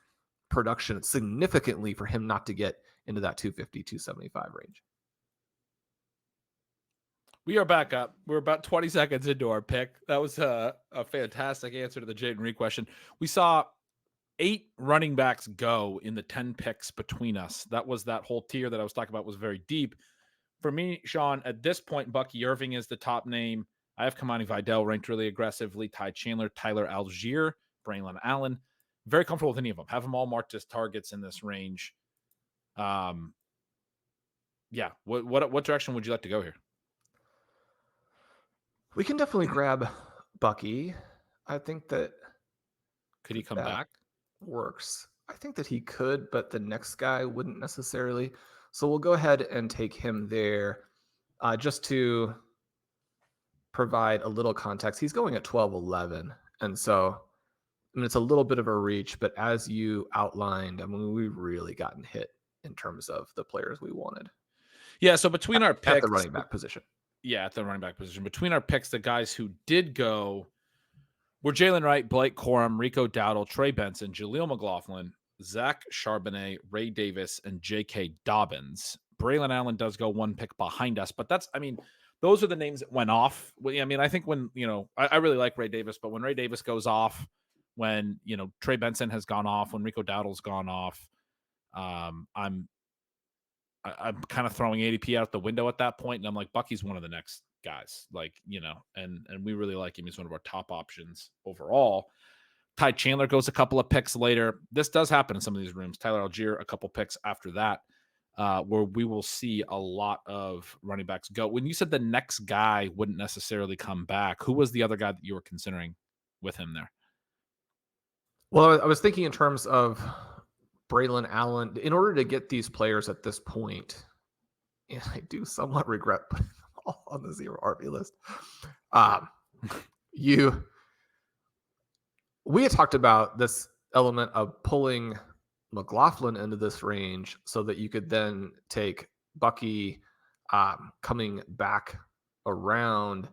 production significantly for him not to get into that 250, 275 range. We are back up. We're about 20 seconds into our pick. That was a fantastic answer to the Jaden Reed question. We saw 8 running backs go in the 10 picks between us. That was that whole tier that I was talking about was very deep. For me, Shawn, at this point, Bucky Irving is the top name. I have Kamani Vidal ranked really aggressively, Ty Chandler, Tyler Algier, Braylon Allen. Very comfortable with any of them. Have them all marked as targets in this range. Yeah. What direction would you like to go here? We can definitely grab Bucky. I think that could he come back? Works. I think that he could, but the next guy wouldn't necessarily. So we'll go ahead and take him there just to provide a little context, he's going at 12-11. And so, I mean, it's a little bit of a reach, but as you outlined, I mean, we've really gotten hit in terms of the players we wanted. Yeah, so between our picks... At the running back position. Yeah, at the running back position. Between our picks, the guys who did go were Jalen Wright, Blake Corum, Rico Dowdle, Trey Benson, Jaleel McLaughlin, Zach Charbonnet, Ray Davis, and J.K. Dobbins. Braylon Allen does go one pick behind us, but that's, I mean, those are the names that went off. I mean, I think when, I really like Ray Davis, but when Ray Davis goes off, when, Trey Benson has gone off, when Rico Dowdle's gone off, I'm kind of throwing ADP out the window at that point, and I'm like, Bucky's one of the next guys, and we really like him. He's one of our top options overall. Ty Chandler goes a couple of picks later. This does happen in some of these rooms. Tyler Algier, a couple picks after that, where we will see a lot of running backs go. When you said the next guy wouldn't necessarily come back, who was the other guy that you were considering with him there? Well, I was thinking in terms of Braylon Allen. In order to get these players at this point, and I do somewhat regret putting them all on the zero RB list. We had talked about this element of pulling McLaughlin into this range so that you could then take Bucky coming back around.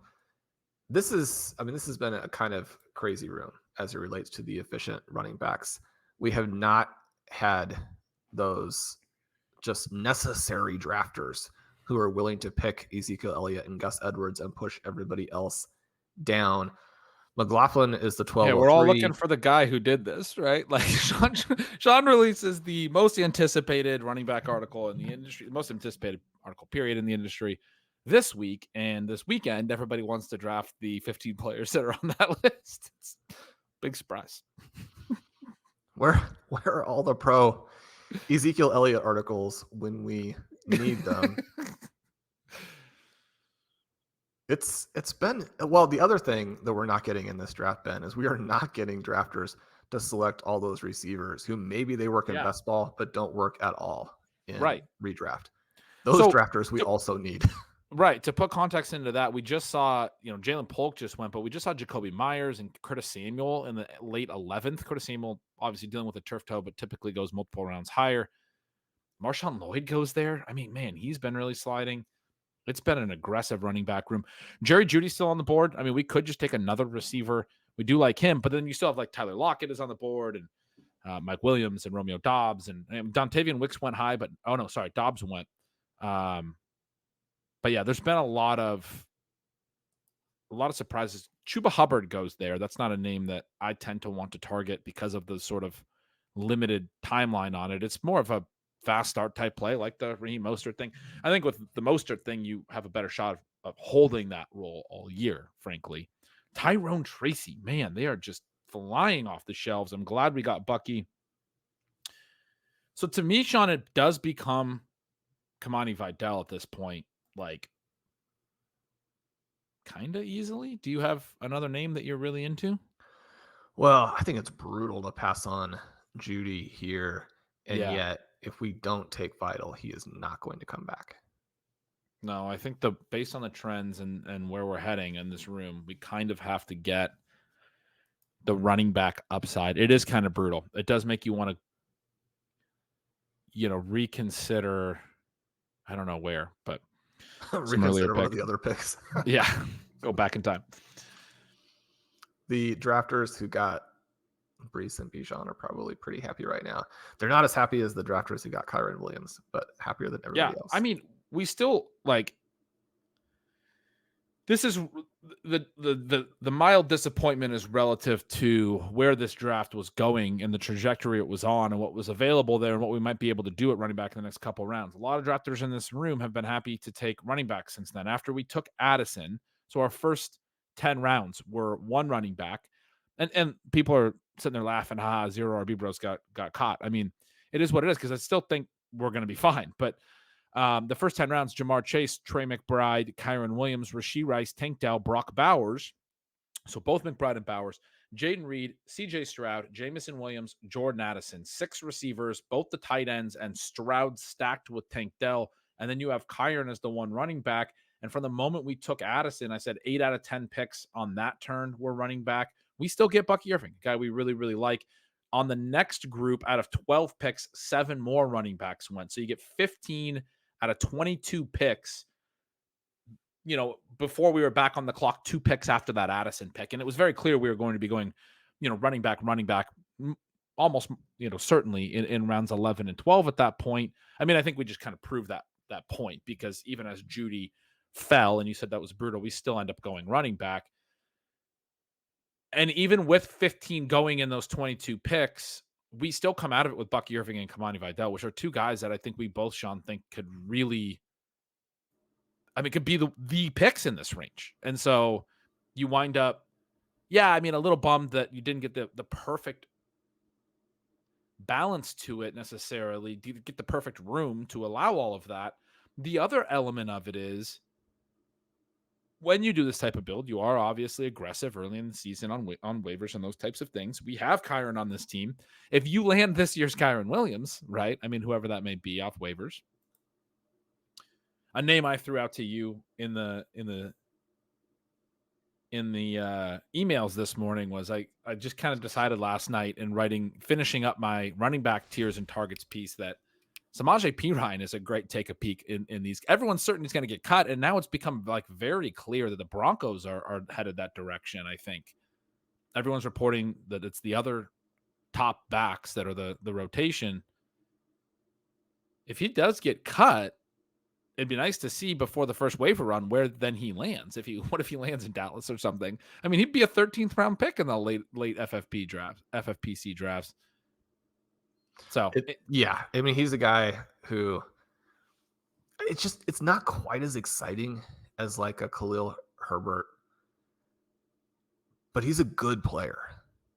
This has been a kind of crazy room as it relates to the efficient running backs. We have not had those just necessary drafters who are willing to pick Ezekiel Elliott and Gus Edwards and push everybody else down. McLaughlin is the 12. Yeah, we're all looking for the guy who did this, right? Like Sean releases the most anticipated running back article in the industry, the most anticipated article period in the industry this week, and this weekend everybody wants to draft the 15 players that are on that list. It's big surprise. Where are all the pro Ezekiel Elliott articles when we need them? It's been, well, the other thing that we're not getting in this draft, Ben, is we are not getting drafters to select all those receivers who maybe they work in best ball but don't work at all in redraft. Those drafters we also need. Right. To put context into that, we just saw, Jalen Polk just went, but we just saw Jacoby Myers and Curtis Samuel in the late 11th. Curtis Samuel obviously dealing with a turf toe, but typically goes multiple rounds higher. Marshawn Lloyd goes there. I mean, man, he's been really sliding. It's been an aggressive running back room. Jerry Jeudy's still on the board. I mean, we could just take another receiver. We do like him, but then you still have like Tyler Lockett is on the board, and Mike Williams and Romeo Dobbs, and Dontavian Wicks went high, but Dobbs went. But yeah, there's been a lot of surprises. Chuba Hubbard goes there. That's not a name that I tend to want to target because of the sort of limited timeline on it. It's more of a fast start type play, like the Raheem Mostert thing. I think with the Mostert thing, you have a better shot of holding that role all year, frankly. Tyrone Tracy, man, they are just flying off the shelves. I'm glad we got Bucky. So to me, Sean, it does become Kamani Vidal at this point, like kind of easily. Do you have another name that you're really into? Well, I think it's brutal to pass on Jeudy here. And yet, if we don't take Vidal, he is not going to come back. No, I think based on the trends and where we're heading in this room, we kind of have to get the running back upside. It is kind of brutal. It does make you want to, reconsider. I don't know where, but reconsider one of the other picks. Yeah, go back in time. The drafters who got Brees and Bijan are probably pretty happy right now. They're not as happy as the drafters who got Kyren Williams, but happier than everybody else. I mean, we still this is the mild disappointment is relative to where this draft was going and the trajectory it was on and what was available there and what we might be able to do at running back in the next couple of rounds. A lot of drafters in this room have been happy to take running back since then. After we took Addison, so our first 10 rounds were one running back, and people are sitting there laughing, zero RB bros got caught. I mean, it is what it is, because I still think we're going to be fine. But the first 10 rounds, Jamar Chase, Trey McBride, Kyren Williams, Rashee Rice, Tank Dell, Brock Bowers. So both McBride and Bowers, Jaden Reed, CJ Stroud, Jameson Williams, Jordan Addison, 6 receivers, both the tight ends, and Stroud stacked with Tank Dell. And then you have Kyren as the one running back. And from the moment we took Addison, I said 8 out of 10 picks on that turn were running back. We still get Bucky Irving, a guy we really, really like. On the next group, out of 12 picks, 7 more running backs went. So you get 15 out of 22 picks. Before we were back on the clock, 2 picks after that Addison pick. And it was very clear we were going to be going, running back, almost, certainly in rounds 11 and 12 at that point. I mean, I think we just kind of proved that point, because even as Judy fell, and you said that was brutal, we still end up going running back. And even with 15 going in those 22 picks, we still come out of it with Bucky Irving and Kamani Vidal, which are 2 guys that I think we both, Sean, think could really, could be the picks in this range. And so you wind up, a little bummed that you didn't get the perfect balance to it necessarily, get the perfect room to allow all of that. The other element of it is, when you do this type of build, you are obviously aggressive early in the season on waivers and those types of things. We have Kyren on this team. If you land this year's Kyren Williams, right? Whoever that may be off waivers. A name I threw out to you in the emails this morning was I just kind of decided last night in finishing up my running back tiers and targets piece that Samaje Perine is a great take a peek in these. Everyone's certain he's going to get cut, and now it's become very clear that the Broncos are headed that direction. I think everyone's reporting that it's the other top backs that are the rotation. If he does get cut, it'd be nice to see before the first waiver run where then he lands. What if he lands in Dallas or something? He'd be a 13th round pick in the late FFPC drafts. So he's a guy who it's not quite as exciting as like a Khalil Herbert, but he's a good player,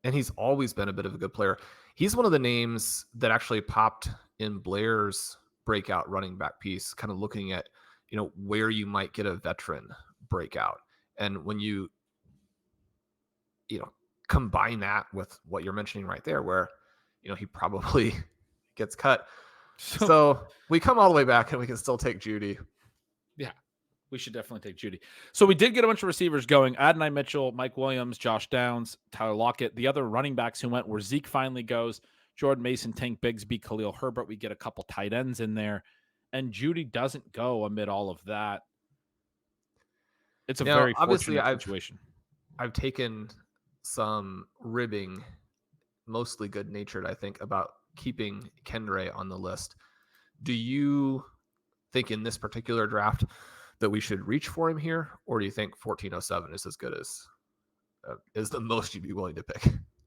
and he's always been a bit of a good player. He's one of the names that actually popped in Blair's breakout running back piece, kind of looking at, where you might get a veteran breakout. And when you combine that with what you're mentioning right there, where, he probably gets cut. So we come all the way back and we can still take Judy. Yeah, we should definitely take Judy. So we did get a bunch of receivers going. Adonai Mitchell, Mike Williams, Josh Downs, Tyler Lockett. The other running backs who went were Zeke finally goes, Jordan Mason, Tank Bigsby, Khalil Herbert. We get a couple tight ends in there. And Judy doesn't go amid all of that. It's a very fortunate situation. I've taken some ribbing, mostly good-natured, I think, about keeping Kendre on the list. Do you think in this particular draft that we should reach for him here, or do you think 1407 is as good as is the most you'd be willing to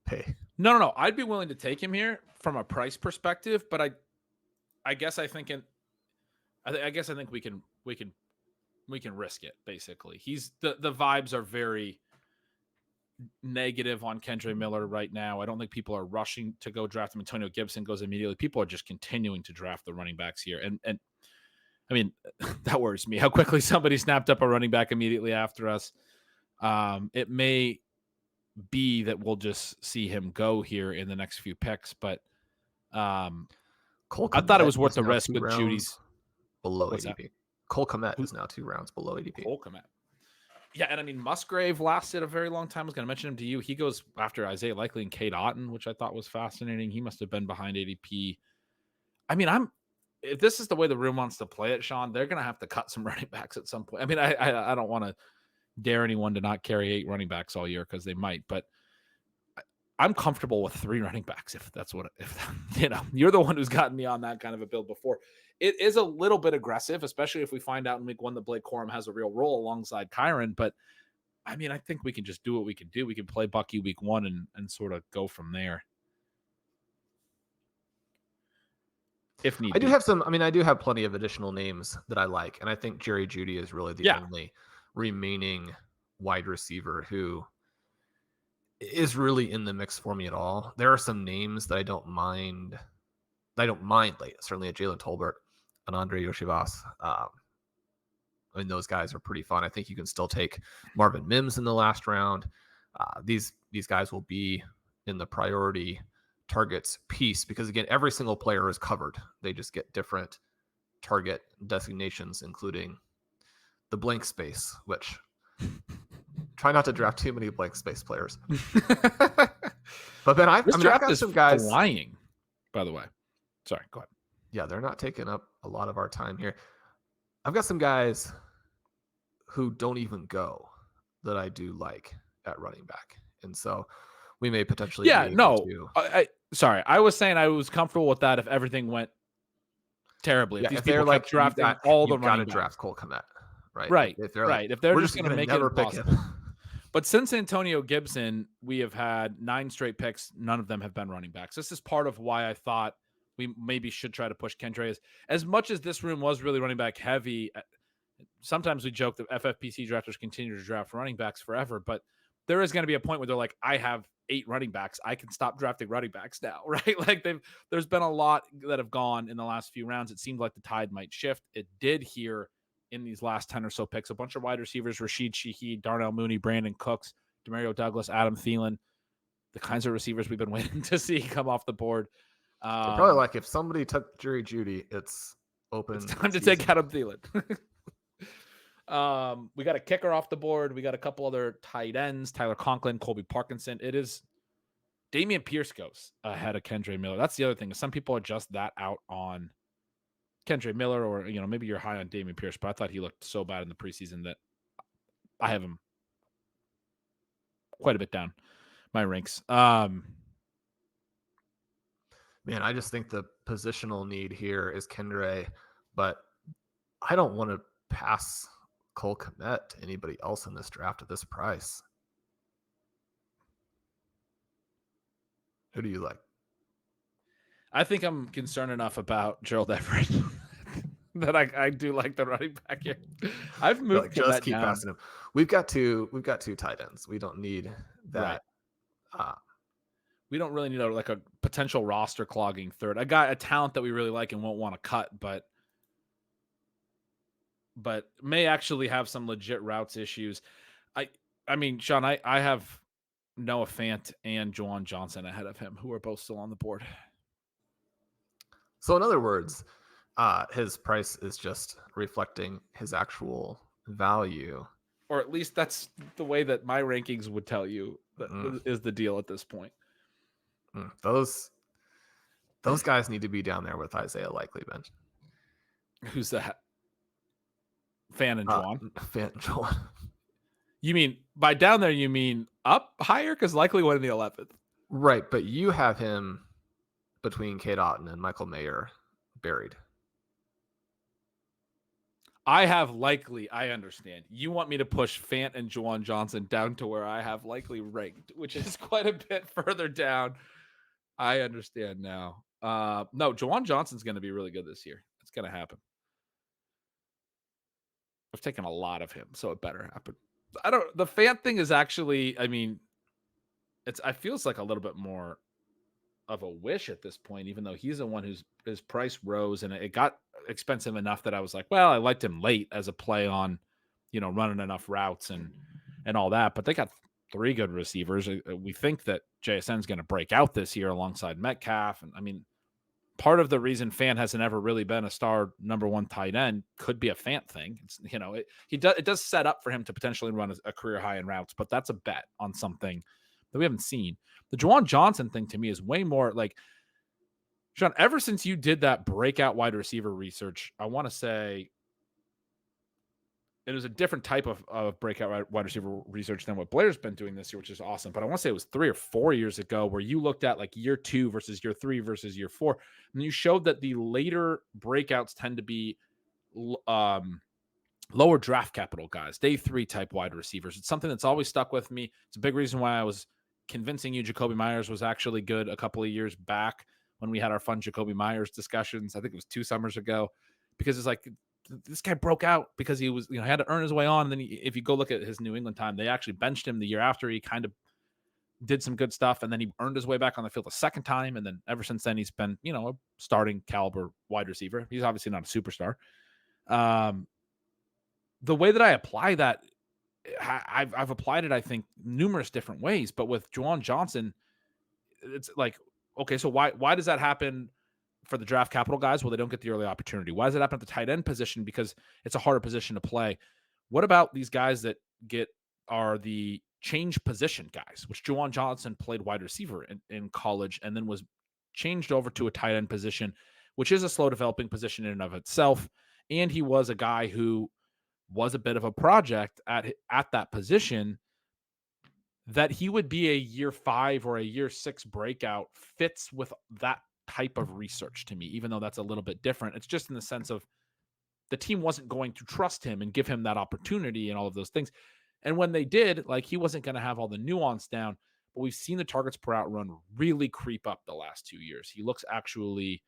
pay? No. I'd be willing to take him here from a price perspective, but I guess I think we can risk it. Basically, he's the vibes are very negative on Kendre Miller right now. I don't think people are rushing to go draft him. Antonio Gibson goes immediately. People are just continuing to draft the running backs here. And that worries me how quickly somebody snapped up a running back immediately after us. It may be that we'll just see him go here in the next few picks, but I thought it was worth the risk with Judy's below ADP. Cole Kmet is now 2 rounds below ADP. Cole Kmet. Yeah, and Musgrave lasted a very long time. I was going to mention him to you. He goes after Isaiah Likely and Cade Otton, which I thought was fascinating. He must have been behind ADP. If this is the way the room wants to play it, Sean, they're going to have to cut some running backs at some point. I don't want to dare anyone to not carry 8 running backs all year, because they might, but I'm comfortable with 3 running backs if you're the one who's gotten me on that kind of a build before. It is a little bit aggressive, especially if we find out in week 1 that Blake Corum has a real role alongside Kyren. But I think we can just do what we can do. We can play Bucky week 1 and sort of go from there. If need I do have plenty of additional names that I like. And I think Jerry Jeudy is really the only remaining wide receiver who is really in the mix for me at all. There are some names that I don't mind. Like certainly a Jaylen Tolbert, an Andre Yoshivas. Those guys are pretty fun. I think you can still take Marvin Mims in the last round. These guys will be in the priority targets piece because, again, every single player is covered. They just get different target designations, including the blank space, which try not to draft too many blank space players. But then I've got some guys flying, by the way. Sorry, go ahead. Yeah, they're not taking up a lot of our time here. I've got some guys who don't even go that I do like at running back. And so we may potentially sorry. I was saying I was comfortable with that if everything went terribly. If they're like drafting all the running backs. Draft Cole Kmet, right? Right. If they're right. If they're just going to make it impossible. But since Antonio Gibson, we have had 9 straight picks. None of them have been running backs. This is part of why I thought we maybe should try to push Kendre. As much as this room was really running back heavy, sometimes we joke that FFPC drafters continue to draft running backs forever, but there is going to be a point where they're like, I have 8 running backs. I can stop drafting running backs now, right? Like there's been a lot that have gone in the last few rounds. It seemed like the tide might shift. It did here in these last 10 or so picks. A bunch of wide receivers, Rashid Shaheed, Darnell Mooney, Brandon Cooks, Demario Douglas, Adam Thielen, the kinds of receivers we've been waiting to see come off the board. Probably like if somebody took Jerry Jeudy, it's open. It's time to take Adam Thielen. We got a kicker off the board. We got a couple other tight ends, Tyler Conklin, Colby Parkinson. It is Damian Pierce goes ahead of Kendre Miller. That's the other thing. Some people are just that out on Kendre Miller, or, maybe you're high on Damian Pierce, but I thought he looked so bad in the preseason that I have him quite a bit down my ranks. Man, I just think the positional need here is Kendre, but I don't want to pass Cole Kmet to anybody else in this draft at this price. Who do you like? I think I'm concerned enough about Gerald Everett that I do like the running back here. I've moved just keep passing him. We've got two tight ends. We don't need that. Right. We don't really need a potential roster clogging third. I got a talent that we really like and won't want to cut, but may actually have some legit routes issues. I mean, Shawn, I have Noah Fant and Juwan Johnson ahead of him, who are both still on the board. So in other words, his price is just reflecting his actual value. Or at least that's the way that my rankings would tell you that is the deal at this point. Those guys need to be down there with Isaiah Likely, Ben. Who's that? Fant and Juwan? Fant and Juwan. You mean by down there, you mean up higher? Because Likely went in the 11th. Right, but you have him between Cade Otton and Michael Mayer buried. I have Likely. I understand. You want me to push Fant and Juwan Johnson down to where I have Likely ranked, which is quite a bit further down. I understand now. No, Juwan Johnson's going to be really good this year. It's going to happen. I've taken a lot of him, so it better happen. The Fant thing is actually, I mean, it feels like a little bit more of a wish at this point, even though he's the one his price rose and it got expensive enough that I was like, well, I liked him late as a play on, running enough routes and all that. But they got 3 good receivers. We think that JSN's going to break out this year alongside Metcalf. And I mean, part of the reason Fant hasn't ever really been a star number 1 tight end could be a Fant thing. It's, it does set up for him to potentially run a career high in routes, but that's a bet on something that we haven't seen. The Juwan Johnson thing to me is way more like, Shawn, ever since you did that breakout wide receiver research, I want to say it was a different type of breakout wide receiver research than what Blair's been doing this year, which is awesome. But I want to say it was 3 or 4 years ago where you looked at like year 2 versus year 3 versus year 4. And you showed that the later breakouts tend to be lower draft capital guys, day 3 type wide receivers. It's something that's always stuck with me. It's a big reason why I was convincing you Jacoby Myers was actually good a couple of years back when we had our fun Jacoby Myers discussions. I think it was 2 summers ago, because it's like, this guy broke out because he was, had to earn his way on. And then if you go look at his New England time, they actually benched him the year after. He kind of did some good stuff, and then he earned his way back on the field a second time. And then ever since then, he's been, a starting caliber wide receiver. He's obviously not a superstar. The way that I apply that, I've applied it, I think, numerous different ways. But with Juwan Johnson, it's like, okay, so why does that happen for the draft capital guys? Well, they don't get the early opportunity. Why does it happen at the tight end position? Because it's a harder position to play. What about these guys that are the change position guys, which Juwan Johnson played wide receiver in college and then was changed over to a tight end position, which is a slow developing position in and of itself. And he was a guy who was a bit of a project at that position. That he would be a year 5 or a year 6 breakout fits with that type of research to me, even though that's a little bit different. It's just in the sense of the team wasn't going to trust him and give him that opportunity and all of those things. And when they did, like, he wasn't going to have all the nuance down, but we've seen the targets per out run really creep up the last 2 years. He looks actually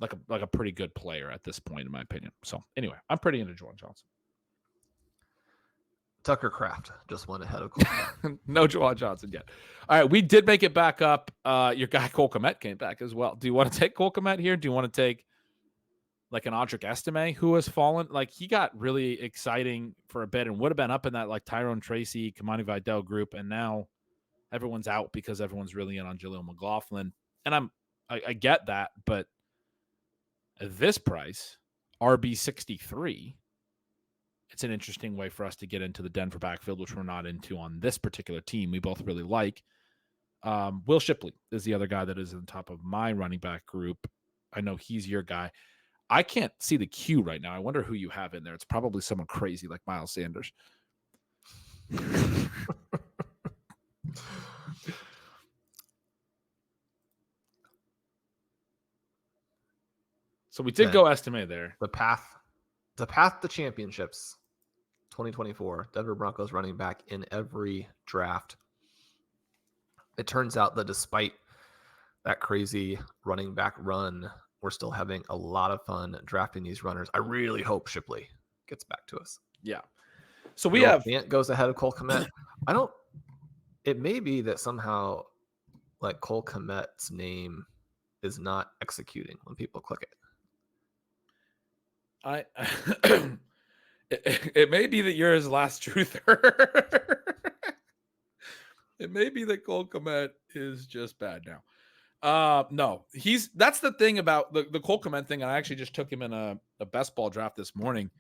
like a pretty good player at this point, in my opinion. So anyway, I'm pretty into Juwan Johnson. Tucker Kraft just went ahead of Cole. No Juwan Johnson yet. All right, we did make it back up. Your guy Cole Kmet came back as well. Do you want to take Cole Kmet here? Do you want to take like an Audric Estime who has fallen? Like, he got really exciting for a bit and would have been up in that like Tyrone Tracy, Kamani Vidal group, and now everyone's out because everyone's really in on Jaleel McLaughlin. And I get that, but at this price, RB63. It's an interesting way for us to get into the Denver backfield, which we're not into on this particular team. We both really like. Will Shipley is the other guy that is on top of my running back group. I know he's your guy. I can't see the queue right now. I wonder who you have in there. It's probably someone crazy like Miles Sanders. So we did go estimate there. The path to championships 2024, Denver Broncos running back in every draft. It turns out that despite that crazy running back run, we're still having a lot of fun drafting these runners. I really hope Shipley gets back to us. Yeah. So we have Fant goes ahead of Cole Kmet. It may be that somehow like Cole Kmet's name is not executing when people click it. It may be that you're his last truther. It may be that Cole Kmet is just bad now. No, that's the thing about the Cole Kmet thing. And I actually just took him in a best ball draft this morning.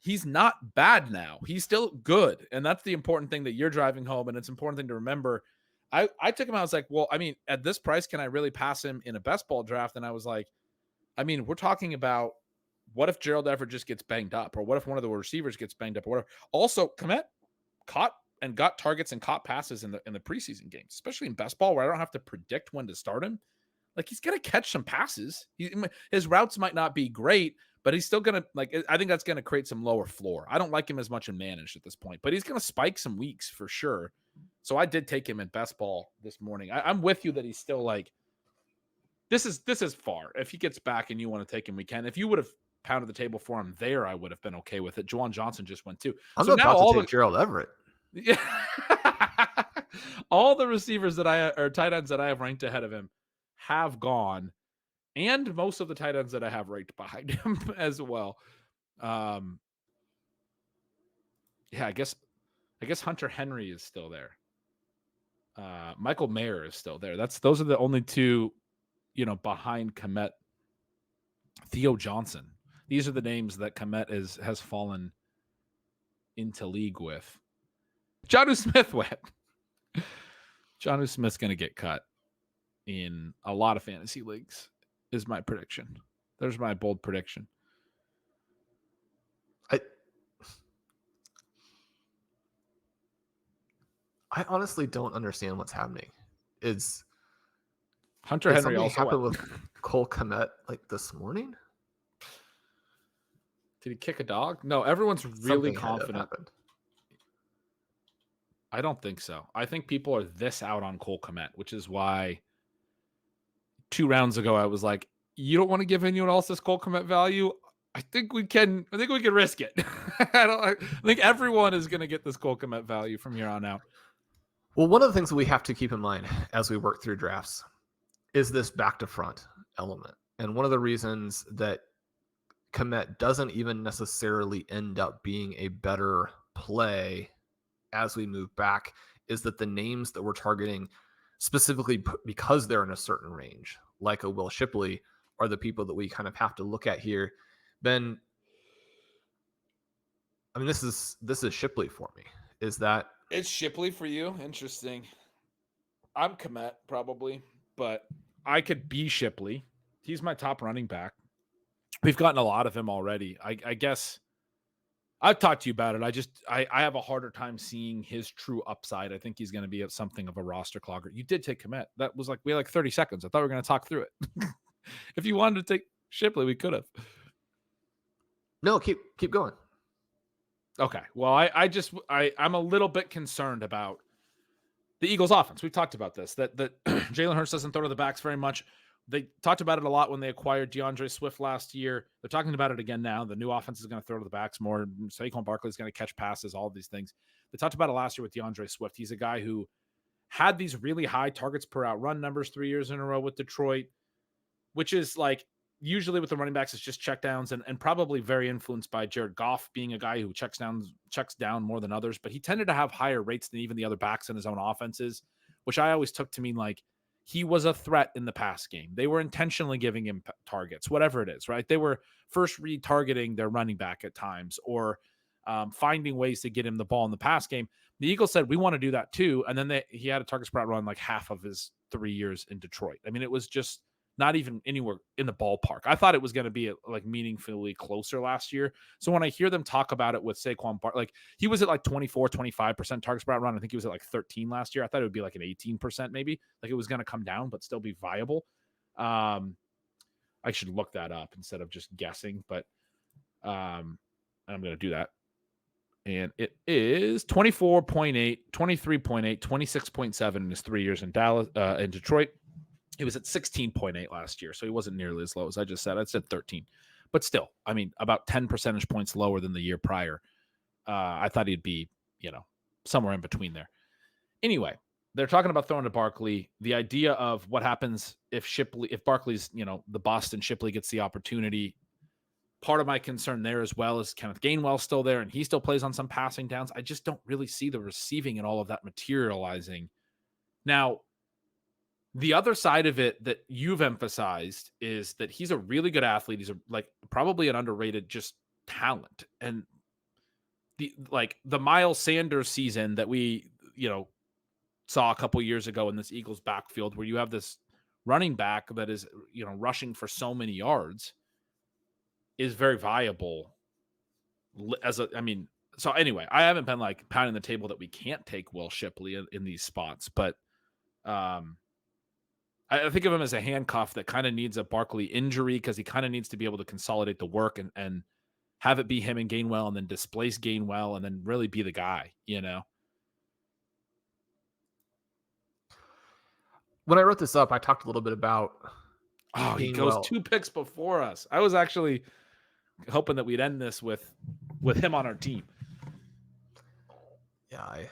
He's not bad now. He's still good. And that's the important thing that you're driving home. And it's an important thing to remember. I took him out. I was like, well, I mean, at this price, can I really pass him in a best ball draft? And I was like, I mean, we're talking about, what if Gerald Everett just gets banged up? Or what if one of the receivers gets banged up? Or whatever. Also, Kmet caught and got targets and caught passes in the preseason games, especially in best ball where I don't have to predict when to start him. Like, he's going to catch some passes. His routes might not be great, but he's still going to, like, I think that's going to create some lower floor. I don't like him as much in managed at this point, but he's going to spike some weeks for sure. So I did take him in best ball this morning. I'm with you that he's still like, this is far. If he gets back and you want to take him, we can. If you would have pounded the table for him there, I would have been okay with it. Juwan Johnson just went too. I'm about to take Gerald Everett. Yeah. All the receivers or tight ends that I have ranked ahead of him have gone, and most of the tight ends that I have ranked behind him as well. Yeah, I guess Hunter Henry is still there. Michael Mayer is still there. Those are the only two, behind Kmet. Theo Johnson. These are the names that Kmet has fallen into league with. Jonnu Smith went. Jonnu Smith's going to get cut in a lot of fantasy leagues, is my prediction. There's my bold prediction. I honestly don't understand what's happening. Is Hunter Henry also happened with Cole Kmet like this morning? Did he kick a dog? No, everyone's really confident. I don't think so. I think people are this out on Cole Kmet, which is why 2 rounds ago I was like, you don't want to give anyone else this Cole Kmet value? I think we can risk it. I think everyone is going to get this Cole Kmet value from here on out. Well, one of the things that we have to keep in mind as we work through drafts is this back to front element. And one of the reasons that Kmet doesn't even necessarily end up being a better play as we move back is that the names that we're targeting specifically because they're in a certain range, like a Will Shipley, are the people that we kind of have to look at here. Ben, I mean, this is Shipley for me. Is that it's Shipley for you? Interesting. I'm Kmet probably, but I could be Shipley. He's my top running back. We've gotten a lot of him already. I guess I've talked to you about it. I have a harder time seeing his true upside. I think he's going to be something of a roster clogger. You did take Kmet. That was we had 30 seconds. I thought we were going to talk through it. If you wanted to take Shipley, we could have. No, keep going. Okay. Well, I'm a little bit concerned about the Eagles offense. We've talked about this, that Jalen Hurts doesn't throw to the backs very much. They talked about it a lot when they acquired DeAndre Swift last year. They're talking about it again now. The new offense is going to throw to the backs more. Saquon Barkley is going to catch passes, all of these things. They talked about it last year with DeAndre Swift. He's a guy who had these really high targets per out run numbers 3 years in a row with Detroit, which is usually with the running backs, it's just checkdowns and probably very influenced by Jared Goff being a guy who checks down more than others. But he tended to have higher rates than even the other backs in his own offenses, which I always took to mean he was a threat in the pass game. They were intentionally giving him targets, whatever it is, right? They were first retargeting their running back at times or finding ways to get him the ball in the pass game. The Eagles said, we want to do that too. And then he had a target spread run half of his 3 years in Detroit. I mean, it was just not even anywhere in the ballpark. I thought it was going to be meaningfully closer last year. So when I hear them talk about it with Saquon Barkley, he was at 24, 25% target spread run. I think he was at 13 last year. I thought it would be an 18% maybe. It was going to come down, but still be viable. I should look that up instead of just guessing, but I'm going to do that. And it is 24.8, 23.8, 26.7 in his 3 years in Detroit. He was at 16.8 last year, so he wasn't nearly as low as I just said. I said 13. But still, I mean, about 10 percentage points lower than the year prior. I thought he'd be, somewhere in between there. Anyway, they're talking about throwing to Barkley. The idea of what happens if Barkley's, the Boston Shipley gets the opportunity. Part of my concern there as well is Kenneth Gainwell's still there, and he still plays on some passing downs. I just don't really see the receiving and all of that materializing. Now, the other side of it that you've emphasized is that he's a really good athlete. He's probably an underrated just talent. And the Miles Sanders season that we, saw a couple years ago in this Eagles backfield where you have this running back that is, rushing for so many yards is very viable so anyway, I haven't been pounding the table that we can't take Will Shipley in these spots, but I think of him as a handcuff that kind of needs a Barkley injury because he kind of needs to be able to consolidate the work and have it be him and Gainwell and then displace Gainwell and then really be the guy, When I wrote this up, I talked a little bit about he goes 2 picks before us. I was actually hoping that we'd end this with him on our team. Yeah,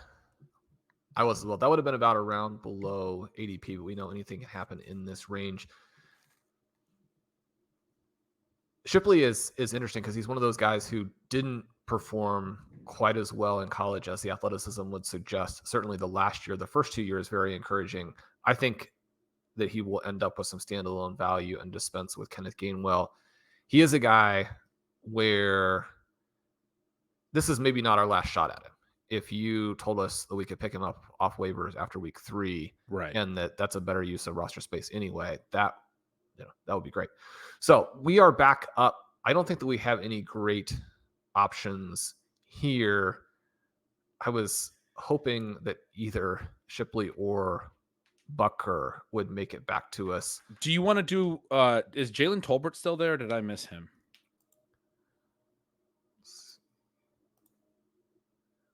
I was as well. That would have been about a round below ADP, but we know anything can happen in this range. Shipley is interesting because he's one of those guys who didn't perform quite as well in college as the athleticism would suggest. Certainly the last year, the first 2 years, very encouraging. I think that he will end up with some standalone value and dispense with Kenneth Gainwell. He is a guy where this is maybe not our last shot at him. If you told us that we could pick him up off waivers after week 3, right, and that's a better use of roster space anyway, that would be great. So we are back up. I don't think that we have any great options here. I was hoping that either Shipley or Bucker would make it back to us. Do you want to do, is Jaylen Tolbert still there? Or did I miss him?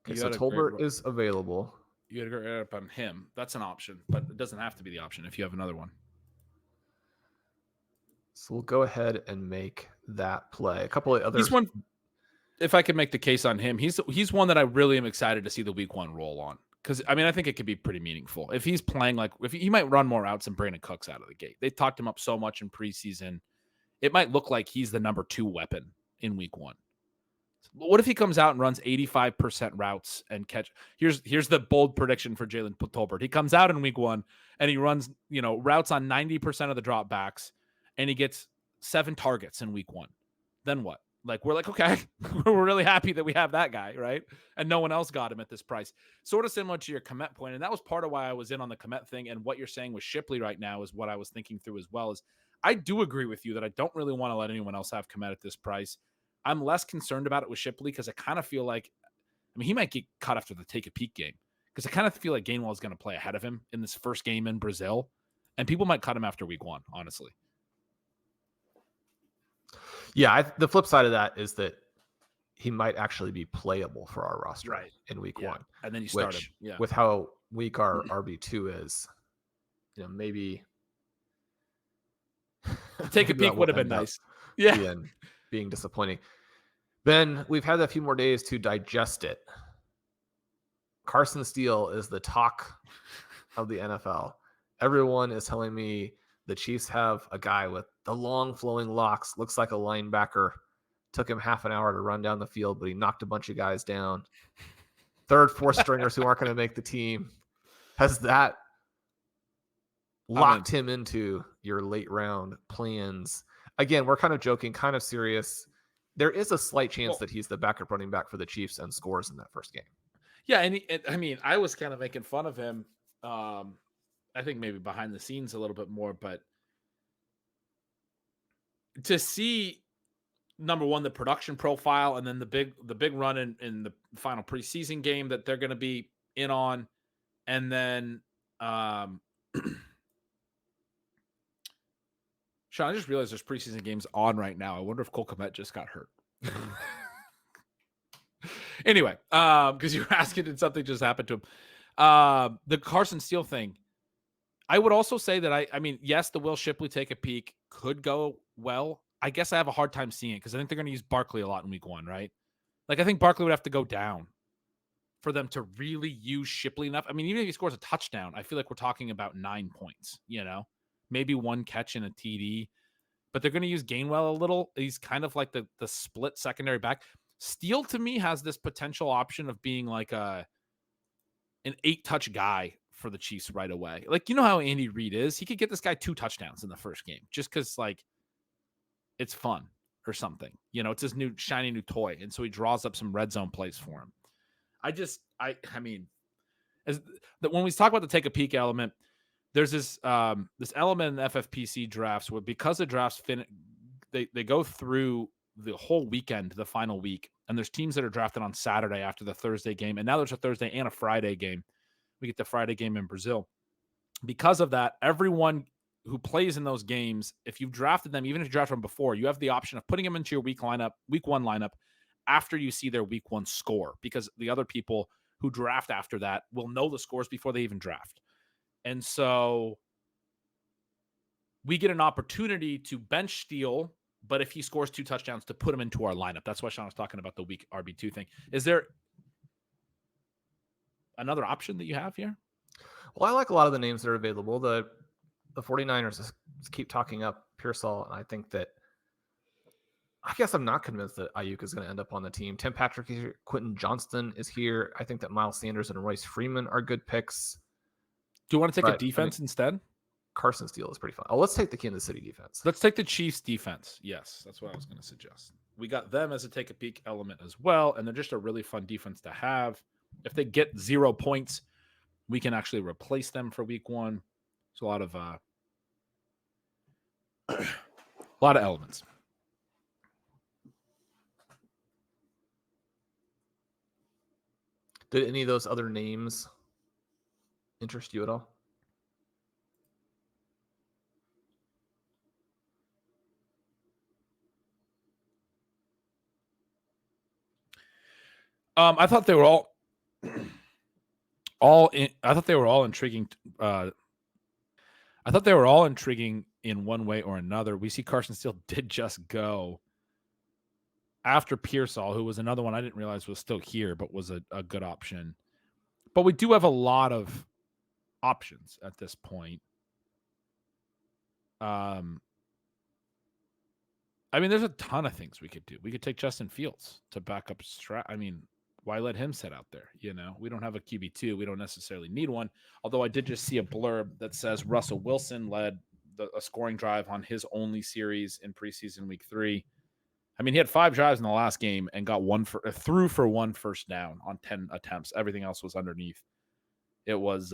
Okay, so Tolbert is available. You got to go up on him. That's an option, but it doesn't have to be the option if you have another one. So we'll go ahead and make that play. A couple of others. He's one, if I could make the case on him, he's one that I really am excited to see the week 1 roll on. Because, I think it could be pretty meaningful. If he's playing if he might run more routes than Brandon Cooks out of the gate. They talked him up so much in preseason. It might look like he's the number 2 weapon in week 1. What if he comes out and runs 85% routes and catch? Here's the bold prediction for Jaylen Tolbert. He comes out in week 1 and he runs, routes on 90% of the drop backs and he gets 7 targets in week 1. Then what? Like, we're like, okay, we're really happy that we have that guy, right? And no one else got him at this price. Sort of similar to your Kmet point, and that was part of why I was in on the Kmet thing. And what you're saying with Shipley right now is what I was thinking through as well. Is I do agree with you that I don't really want to let anyone else have Kmet at this price. I'm less concerned about it with Shipley because I kind of feel like, I mean, he might get cut after the take a peek game because I kind of feel like Gainwell is going to play ahead of him in this first game in Brazil, and people might cut him after week 1, honestly. Yeah, the flip side of that is that he might actually be playable for our roster in week 1. And then you start him. Yeah. With how weak our RB2 is, maybe take a peek would have been nice. Yeah. Being disappointing. Ben, we've had a few more days to digest it. Carson Steele is the talk of the NFL. Everyone is telling me the Chiefs have a guy with the long flowing locks, looks like a linebacker. Took him half an hour to run down the field, but he knocked a bunch of guys down. 3rd, 4th stringers who aren't going to make the team. Has that locked him into your late round plans? Again, we're kind of joking, kind of serious. There is a slight chance that he's the backup running back for the Chiefs and scores in that first game. Yeah, and I mean, I was kind of making fun of him. I think maybe behind the scenes a little bit more, but to see, number one, the production profile, and then the big run in the final preseason game that they're going to be in on, and then Shawn, I just realized there's preseason games on right now. I wonder if Cole Kmet just got hurt. Anyway, because you were asking did something just happen to him. The Carson Steele thing. I would also say that I mean, yes, the Will Shipley take a peek could go well. I guess I have a hard time seeing it because I think they're going to use Barkley a lot in week 1, right? Like, I think Barkley would have to go down for them to really use Shipley enough. I mean, even if he scores a touchdown, I feel like we're talking about 9 points, maybe 1 catch and a TD, but they're going to use Gainwell a little. He's kind of like the split secondary back. Steele to me has this potential option of being like an 8-touch guy for the Chiefs right away. Like, you know how Andy Reid is? He could get this guy 2 touchdowns in the first game just because, like, it's fun or something. It's his new shiny new toy. And so he draws up some red zone plays for him. I mean, when we talk about the take a peek element, there's this element in the FFPC drafts where, because the drafts they go through the whole weekend, the final week, and there's teams that are drafted on Saturday after the Thursday game, and now there's a Thursday and a Friday game. We get the Friday game in Brazil. Because of that, everyone who plays in those games, if you've drafted them, even if you drafted them before, you have the option of putting them into your week 1 lineup after you see their week 1 score, because the other people who draft after that will know the scores before they even draft. And so we get an opportunity to bench Steele, but if he scores 2 touchdowns, to put him into our lineup. That's why Shawn was talking about the week RB2 thing. Is there another option that you have here? Well, I like a lot of the names that are available. The 49ers just keep talking up Pearsall, and I guess I'm not convinced that Ayuk is going to end up on the team. Tim Patrick is here. Quentin Johnston is here. I think that Miles Sanders and Royce Freeman are good picks. Do you want to take a defense instead? Carson Steele is pretty fun. Oh, let's take the Kansas City defense. Let's take the Chiefs defense. Yes, that's what I was going to suggest. We got them as a take a peek element as well, and they're just a really fun defense to have. If they get 0 points, we can actually replace them for week 1. It's a lot of elements. Did any of those other names interest you at all? I thought they were I thought they were all intriguing. I thought they were all intriguing in one way or another. We see Carson Steele did just go after Pearsall, who was another one I didn't realize was still here, but was a good option. But we do have a lot of options at this point. I mean, there's a ton of things we could do. We could take Justin Fields to back up I mean, why let him sit out there? We don't have a QB2. We don't necessarily need one. Although I did just see a blurb that says Russell Wilson led a scoring drive on his only series in preseason week 3. I mean, he had 5 drives in the last game and got threw for 1 first down on 10 attempts. Everything else was underneath. It was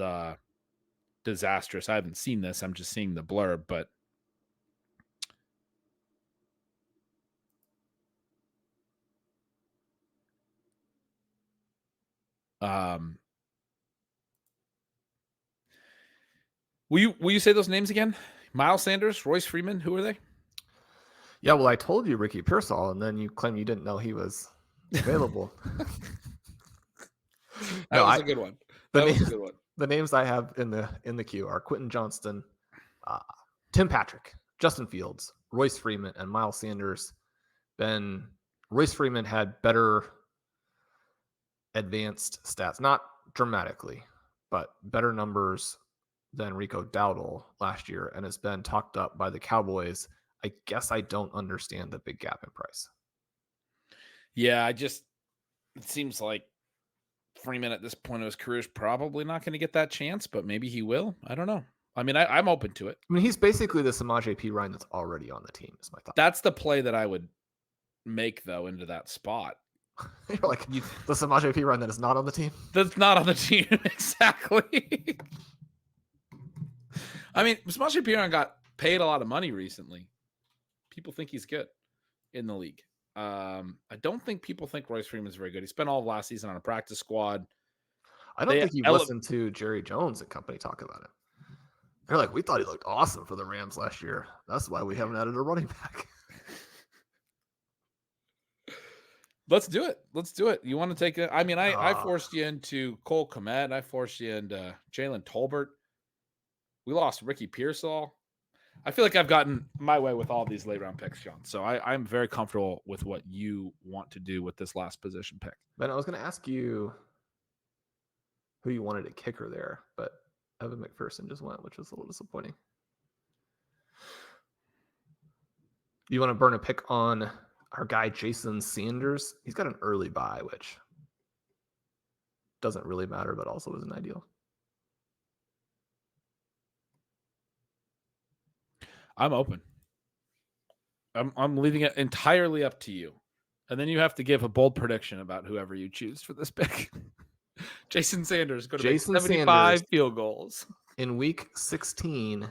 disastrous. I haven't seen this. I'm just seeing the blurb, but will you say those names again? Miles Sanders, Royce Freeman, who are they? Yeah, well, I told you Ricky Pearsall, and then you claim you didn't know he was available. That was a good one. That was a good one. The names I have in the queue are Quentin Johnston, Tim Patrick, Justin Fields, Royce Freeman, and Miles Sanders. Royce Freeman had better advanced stats, not dramatically, but better numbers than Rico Dowdle last year, and has been talked up by the Cowboys. I guess I don't understand the big gap in price. Yeah, it seems like Freeman at this point of his career is probably not going to get that chance, but maybe he will. I don't know. I mean, I'm open to it. I mean, he's basically the Samaje Perine that's already on the team, is my thought. That's the play that I would make, though, into that spot. You're like, the Samaje Perine that is not on the team? That's not on the team, exactly. I mean, Samaje Perine got paid a lot of money recently. People think he's good in the league. I don't think people think Royce Freeman is very good. He spent all of last season on a practice squad. I don't think you've listened to Jerry Jones and company talk about it. They're like, we thought he looked awesome for the Rams last year. That's why we haven't added a running back. Let's do it. You want to take it? I mean, I forced you into Cole Kmet. I forced you into Jaylen Tolbert. We lost Ricky Pearsall. I feel like I've gotten my way with all these late round picks, Sean. So I'm very comfortable with what you want to do with this last position pick. Ben, I was going to ask you who you wanted a kicker there, but Evan McPherson just went, which was a little disappointing. You want to burn a pick on our guy, Jason Sanders? He's got an early bye, which doesn't really matter, but also isn't ideal. I'm open. I'm leaving it entirely up to you. And then you have to give a bold prediction about whoever you choose for this pick. Jason Sanders going to make 75 field goals. In week 16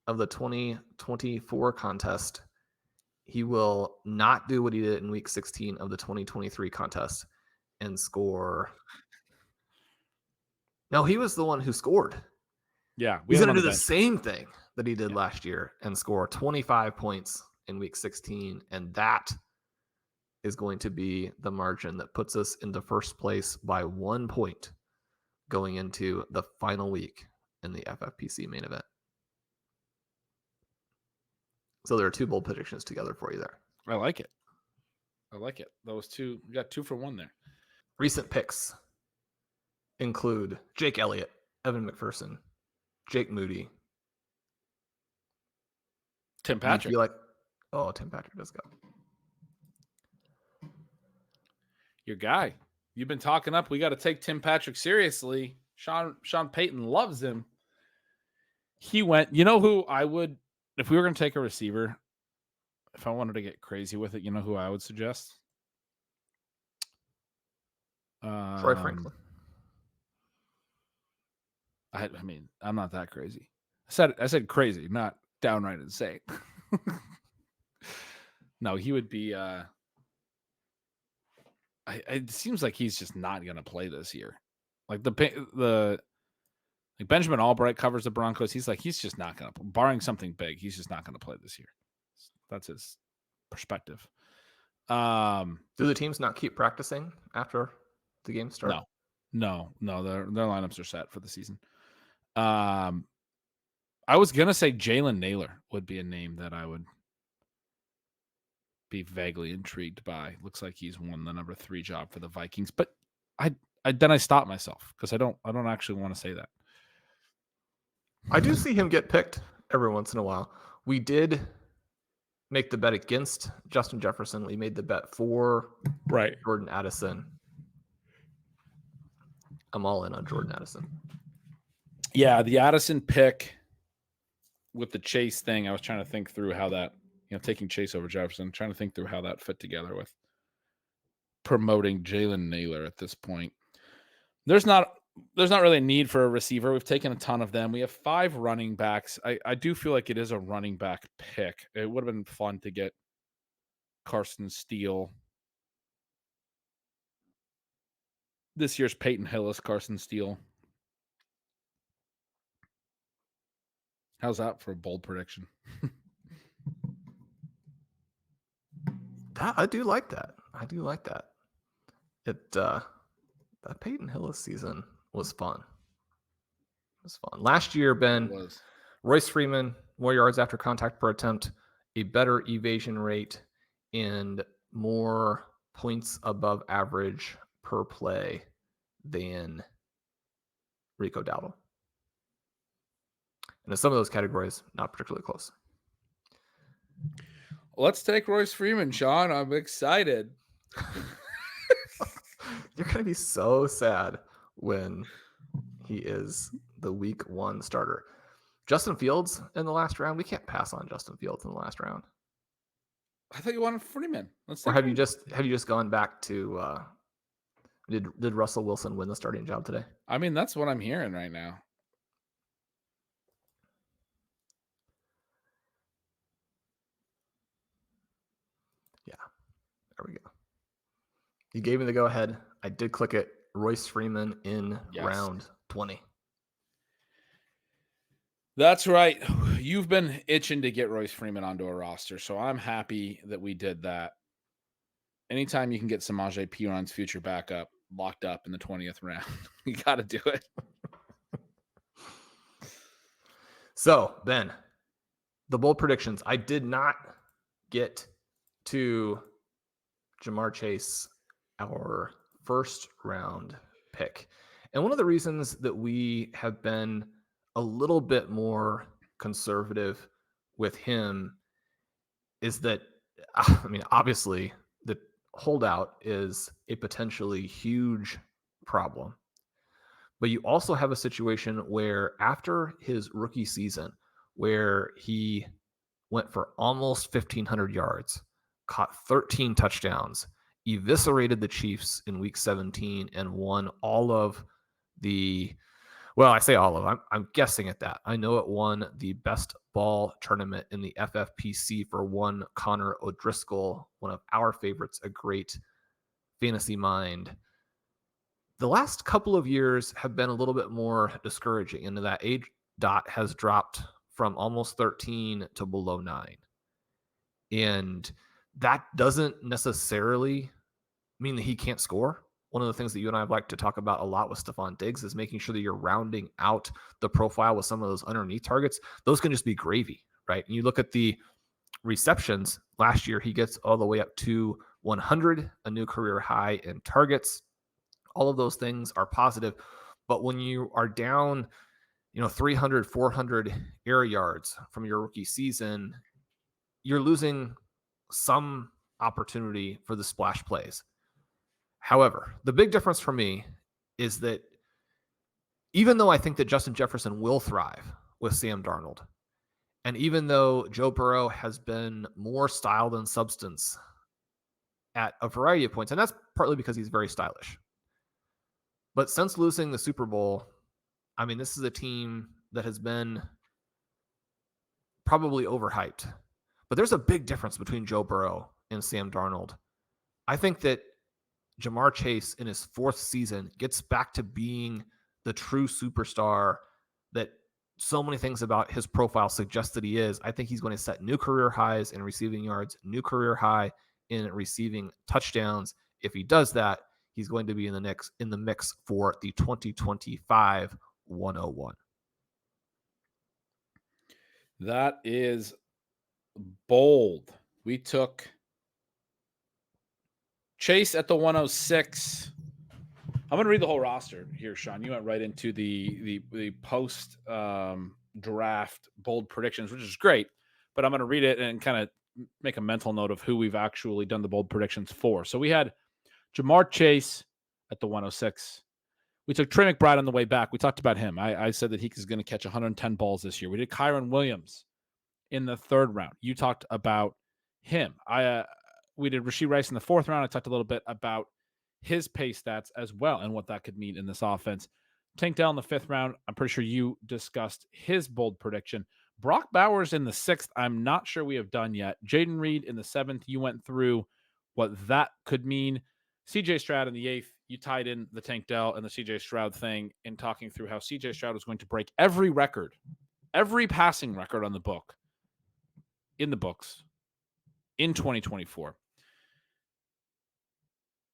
of the 2024 contest, he will not do what he did in week 16 of the 2023 contest and score. No, he was the one who scored. Yeah. He's going to do the same thing that he did last year and score 25 points in week 16. And that is going to be the margin that puts us into first place by 1 point going into the final week in the FFPC main event. So there are 2 bold predictions together for you there. I like it. Those 2, you got 2 for 1 there. Recent picks include Jake Elliott, Evan McPherson, Jake Moody, Tim Patrick. Tim Patrick does go. Your guy. You've been talking up. We got to take Tim Patrick seriously. Sean Payton loves him. He went, you know who I would, if we were going to take a receiver, if I wanted to get crazy with it, you know who I would suggest? Troy Franklin. I mean, I'm not that crazy. I said crazy, not downright insane. No, he would be it seems like he's just not going to play this year. Like like Benjamin Albright covers the Broncos. He's just not going to, barring something big, he's just not going to play this year. That's his perspective. Do the teams not keep practicing after the game starts? No. Their lineups are set for the season. I was going to say Jalen Naylor would be a name that I would be vaguely intrigued by. Looks like he's won the number 3 job for the Vikings, but I stopped myself because I don't actually want to say that. I do see him get picked every once in a while. We did make the bet against Justin Jefferson. We made the bet for Jordan Addison. I'm all in on Jordan Addison. Yeah, the Addison pick with the Chase thing, I was trying to think through how that taking Chase over Jefferson. I'm trying to think through how that fit together with promoting Jalen Naylor at this point. There's not really a need for a receiver. We've taken a ton of them. We have 5 running backs. I do feel like it is a running back pick. It would have been fun to get Carson Steele. This year's Peyton Hillis, Carson Steele. How's that for a bold prediction? I do like that. That Peyton Hillis season was fun. Last year, Ben, Royce Freeman, more yards after contact per attempt, a better evasion rate, and more points above average per play than Rico Dowdle. And in some of those categories, not particularly close. Let's take Royce Freeman, Shawn. I'm excited. You're going to be so sad when he is the week 1 starter. Justin Fields in the last round. We can't pass on Justin Fields in the last round. I thought you wanted Freeman. Or have you just gone back to did Russell Wilson win the starting job today? I mean, that's what I'm hearing right now. Yeah. There we go. You gave me the go ahead. I did click it. Royce Freeman in round 20. That's right. You've been itching to get Royce Freeman onto a roster, so I'm happy that we did that. Anytime you can get Samaje Perine future backup locked up in the 20th round, you got to do it. So, Ben, the bold predictions. I did not get to Ja'Marr Chase, our first round pick. And one of the reasons that we have been a little bit more conservative with him is that, I mean, obviously the holdout is a potentially huge problem. But you also have a situation where after his rookie season, where he went for almost 1,500 yards, caught 13 touchdowns, eviscerated the Chiefs in week 17, and won all of the, well, I say all of, I'm guessing at that. I know it won the Best Ball Tournament in the FFPC for one Connor O'Driscoll, one of our favorites, a great fantasy mind. The last couple of years have been a little bit more discouraging, and that age dot has dropped from almost 13 to below 9. And that doesn't necessarily mean that he can't score. One of the things that you and I have liked to talk about a lot with Stephon Diggs is making sure that you're rounding out the profile with some of those underneath targets. Those can just be gravy, right? And you look at the receptions last year, he gets all the way up to 100, a new career high in targets. All of those things are positive. But when you are down, 300, 400 air yards from your rookie season, you're losing some opportunity for the splash plays. However, the big difference for me is that even though I think that Justin Jefferson will thrive with Sam Darnold, and even though Joe Burrow has been more style than substance at a variety of points, and that's partly because he's very stylish. But since losing the Super Bowl, I mean, this is a team that has been probably overhyped. But there's a big difference between Joe Burrow and Sam Darnold. I think that Ja'Marr Chase in his 4th season gets back to being the true superstar that so many things about his profile suggest that he is. I think he's going to set new career highs in receiving yards, new career high in receiving touchdowns. If he does that, he's going to be in the mix for the 2025 101. That is bold. We took Chase at the 106. I'm going to read the whole roster here, Shawn. You went right into the post draft bold predictions, which is great. But I'm going to read it and kind of make a mental note of who we've actually done the bold predictions for. So we had Ja'Marr Chase at the 106. We took Trey McBride on the way back. We talked about him. I said that he is going to catch 110 balls this year. We did Kyren Williams in the 3rd round. You talked about him. We did Rashee Rice in the 4th round. I talked a little bit about his pace stats as well and what that could mean in this offense. Tank Dell in the 5th round. I'm pretty sure you discussed his bold prediction. Brock Bowers in the 6th. I'm not sure we have done yet. Jaden Reed in the 7th. You went through what that could mean. CJ Stroud in the 8th. You tied in the Tank Dell and the CJ Stroud thing in talking through how CJ Stroud was going to break every record, every passing record in the books in 2024.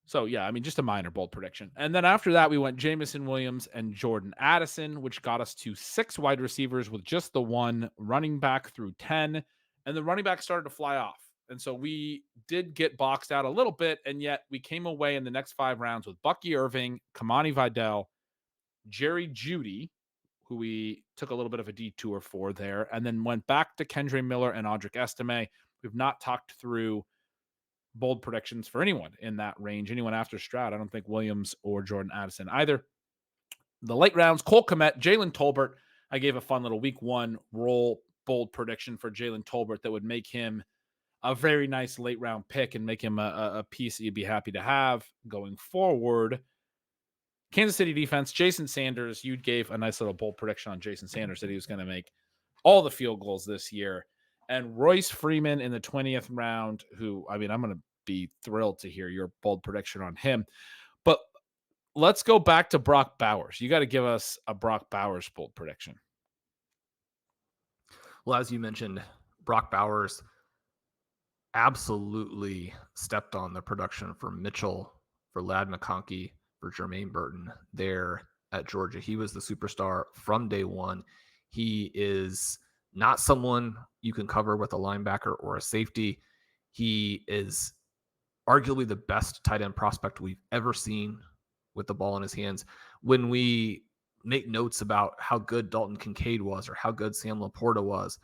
So, yeah, I mean, just a minor bold prediction. And then after that, we went Jameson Williams and Jordan Addison, which got us to 6 wide receivers with just the 1 running back through 10. And the running back started to fly off. And so we did get boxed out a little bit, and yet we came away in the next 5 rounds with Bucky Irving, Kamani Vidal, Jerry Jeudy, who we took a little bit of a detour for there, and then went back to Kendre Miller and Audric Estime. We've not talked through bold predictions for anyone in that range, anyone after Stroud. I don't think Williams or Jordan Addison either. The late rounds, Cole Kmet, Jaylen Tolbert. I gave a fun little week 1 roll bold prediction for Jaylen Tolbert that would make him a very nice late round pick and make him a piece that you'd be happy to have going forward. Kansas City defense, Jason Sanders. You gave a nice little bold prediction on Jason Sanders that he was going to make all the field goals this year. And Royce Freeman in the 20th round, who, I mean, I'm going to be thrilled to hear your bold prediction on him. But let's go back to Brock Bowers. You got to give us a Brock Bowers bold prediction. Well, as you mentioned, Brock Bowers absolutely stepped on the production for Mitchell, for Ladd McConkey, for Jermaine Burton there at Georgia. He was the superstar from day one. He is not someone you can cover with a linebacker or a safety. He is arguably the best tight end prospect we've ever seen with the ball in his hands. When we make notes about how good Dalton Kincaid was or how good Sam Laporta was,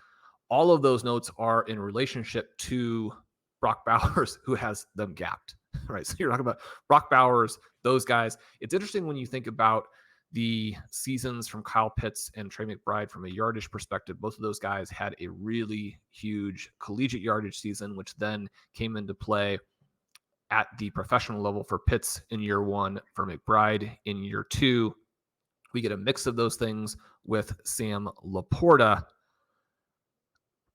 all of those notes are in relationship to Brock Bowers, who has them gapped, right? So you're talking about Brock Bowers, those guys. It's interesting when you think about the seasons from Kyle Pitts and Trey McBride from a yardage perspective. Both of those guys had a really huge collegiate yardage season, which then came into play at the professional level for Pitts in year 1, for McBride in year 2. We get a mix of those things with Sam Laporta.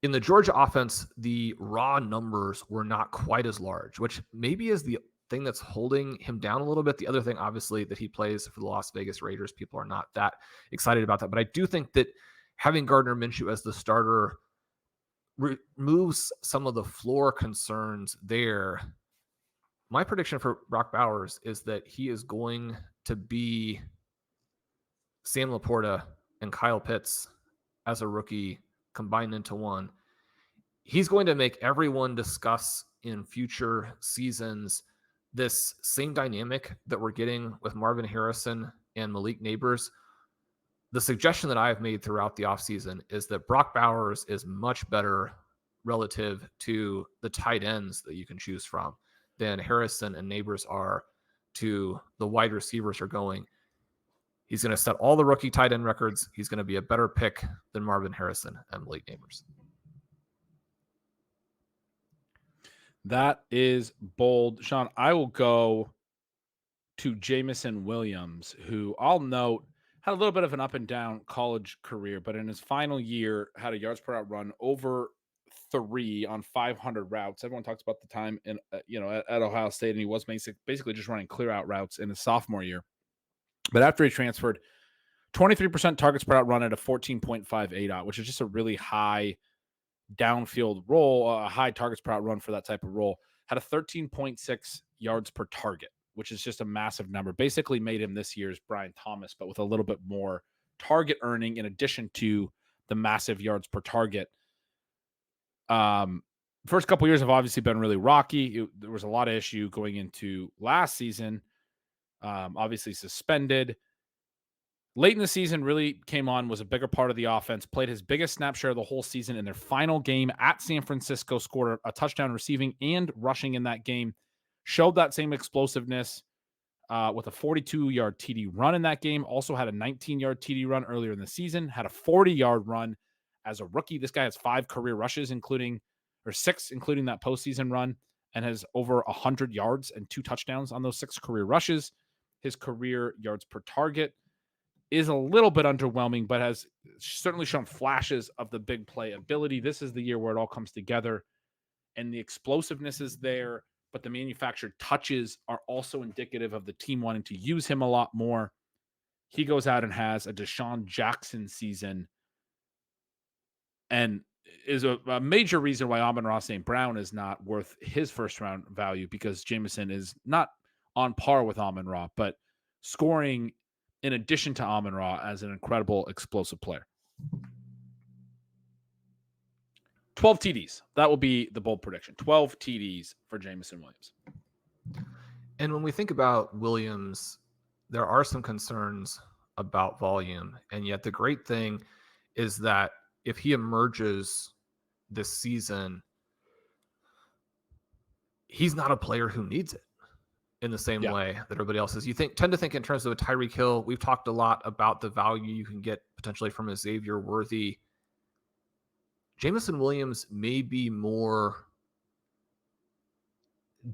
In the Georgia offense, the raw numbers were not quite as large, which maybe is the thing that's holding him down a little bit. The other thing, obviously, that he plays for the Las Vegas Raiders, people are not that excited about that. But I do think that having Gardner Minshew as the starter removes some of the floor concerns there. My prediction for Brock Bowers is that he is going to be Sam Laporta and Kyle Pitts as a rookie combined into one. He's going to make everyone discuss in future seasons this same dynamic that we're getting with Marvin Harrison and Malik Neighbors. The suggestion that I've made throughout the offseason is that Brock Bowers is much better relative to the tight ends that you can choose from than Harrison and Neighbors are to the wide receivers are going. He's going to set all the rookie tight end records. He's going to be a better pick than Marvin Harrison and Malik Neighbors. That is bold. Shawn, I will go to Jameson Williams, who I'll note had a little bit of an up and down college career, but in his final year had a yards per route run over 3 on 500 routes. Everyone talks about the time in at Ohio State, and he was basically just running clear out routes in his sophomore year. But after he transferred, 23% targets per route run at a 14.58 out, which is just a really high downfield role, a high targets per route run for that type of role. Had a 13.6 yards per target, which is just a massive number. Basically made him this year's Brian Thomas, but with a little bit more target earning in addition to the massive yards per target. First couple years have obviously been really rocky. There was a lot of issue going into last season. Obviously suspended. Late in the season, really came on, was a bigger part of the offense, played his biggest snap share of the whole season in their final game at San Francisco, scored a touchdown receiving and rushing in that game, showed that same explosiveness with a 42-yard TD run in that game, also had a 19-yard TD run earlier in the season, had a 40-yard run as a rookie. This guy has 5 career rushes, 6, including that postseason run, and has over 100 yards and 2 touchdowns on those 6 career rushes. His career yards per target is a little bit underwhelming, but has certainly shown flashes of the big play ability. This is the year where it all comes together, and the explosiveness is there, but the manufactured touches are also indicative of the team wanting to use him a lot more. He goes out and has a Deshaun Jackson season and is a major reason why Amon-Ra St. Brown is not worth his first round value, because Jameson is not on par with Amon-Ra, but scoring in addition to Amon-Ra as an incredible explosive player. 12 TDs. That will be the bold prediction. 12 TDs for Jameson Williams. And when we think about Williams, there are some concerns about volume. And yet the great thing is that if he emerges this season, he's not a player who needs it in the same way that everybody else is. You tend to think in terms of a Tyreek Hill. We've talked a lot about the value you can get potentially from a Xavier Worthy. Jameson Williams may be more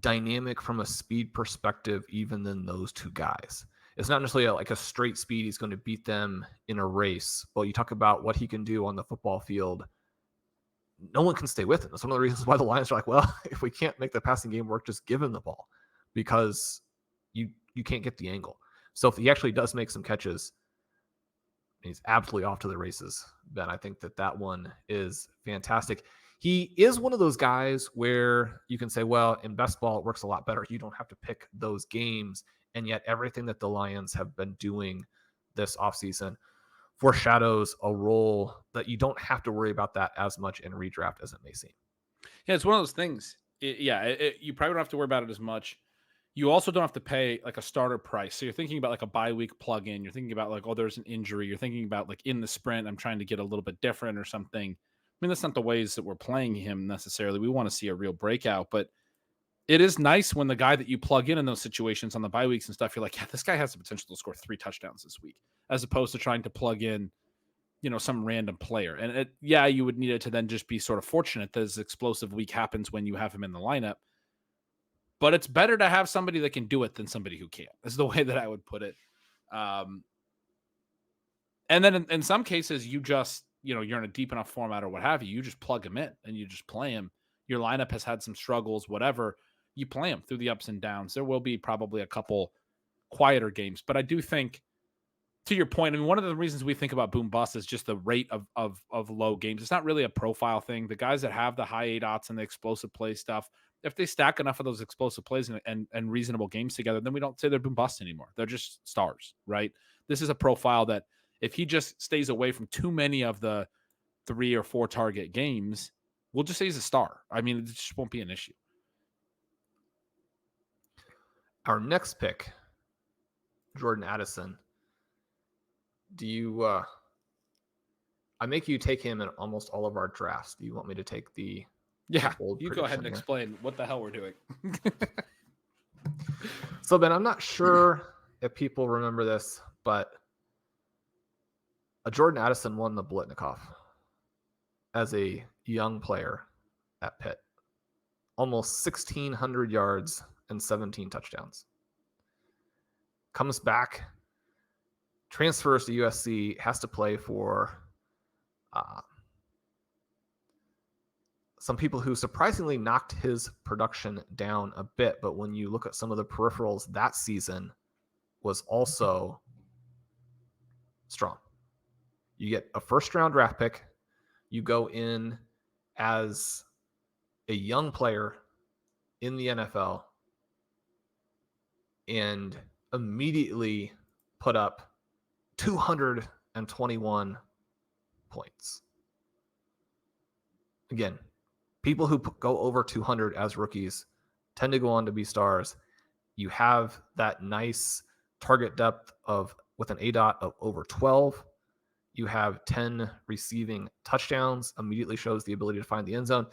dynamic from a speed perspective even than those two guys. It's not necessarily like a straight speed he's going to beat them in a race, but you talk about what he can do on the football field. No one can stay with him. That's one of the reasons why the Lions are like, well, if we can't make the passing game work, just give him the ball, because you can't get the angle. So if he actually does make some catches, he's absolutely off to the races, Ben. I think that one is fantastic. He is one of those guys where you can say, well, in best ball, it works a lot better. You don't have to pick those games. And yet everything that the Lions have been doing this offseason foreshadows a role that you don't have to worry about that as much in redraft as it may seem. Yeah, it's one of those things. You probably don't have to worry about it as much. You also don't have to pay like a starter price. So you're thinking about like a bye week plug-in. You're thinking about like, oh, there's an injury. You're thinking about like in the sprint, I'm trying to get a little bit different or something. I mean, that's not the ways that we're playing him necessarily. We want to see a real breakout, but it is nice when the guy that you plug in those situations on the bye weeks and stuff, you're like, yeah, this guy has the potential to score 3 touchdowns this week, as opposed to trying to plug in, some random player. And you would need it to then just be sort of fortunate that this explosive week happens when you have him in the lineup. But it's better to have somebody that can do it than somebody who can't. Is the way that I would put it. And then in some cases, you just, you're in a deep enough format or what have you. You just plug him in and you just play him. Your lineup has had some struggles, whatever. You play him through the ups and downs. There will be probably a couple quieter games. But I do think, to your point, I mean, one of the reasons we think about boom bust is just the rate of low games. It's not really a profile thing. The guys that have the high ADOTs and the explosive play stuff, if they stack enough of those explosive plays and reasonable games together, then we don't say they're boom bust anymore. They're just stars, right? This is a profile that if he just stays away from too many of the 3 or 4 target games, we'll just say he's a star. I mean, it just won't be an issue. Our next pick, Jordan Addison. Do you I make you take him in almost all of our drafts. Do you want me to take the bold you go ahead and explain what the hell we're doing. So, Ben, I'm not sure if people remember this, but Jordan Addison won the Blitnikoff as a young player at Pitt. Almost 1,600 yards and 17 touchdowns. Comes back, transfers to USC, has to play for some people who surprisingly knocked his production down a bit. But when you look at some of the peripherals, that season was also strong. You get a first-round draft pick. You go in as a young player in the NFL and immediately put up 221 points. Again, people who go over 200 as rookies tend to go on to be stars. You have that nice target depth with an ADOT of over 12. You have 10 receiving touchdowns, immediately shows the ability to find the end zone.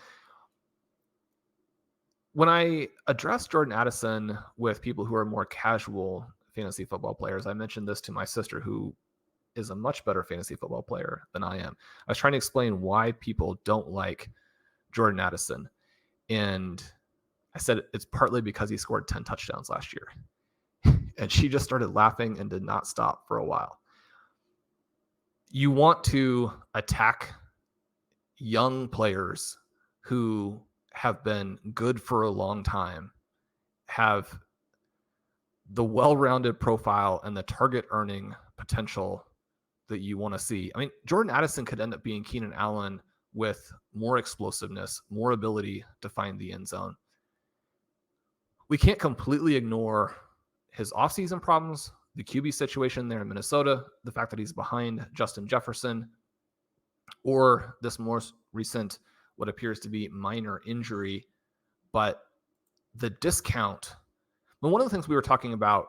When I address Jordan Addison with people who are more casual fantasy football players, I mentioned this to my sister, who is a much better fantasy football player than I am. I was trying to explain why people don't like Jordan Addison. And I said it's partly because he scored 10 touchdowns last year. And she just started laughing and did not stop for a while. You want to attack young players who have been good for a long time, have the well-rounded profile and the target earning potential that you want to see. I mean, Jordan Addison could end up being Keenan Allen with more explosiveness, more ability to find the end zone. We can't completely ignore his offseason problems, the QB situation there in Minnesota, the fact that he's behind Justin Jefferson, or this most recent, what appears to be minor injury. But the discount, well, one of the things we were talking about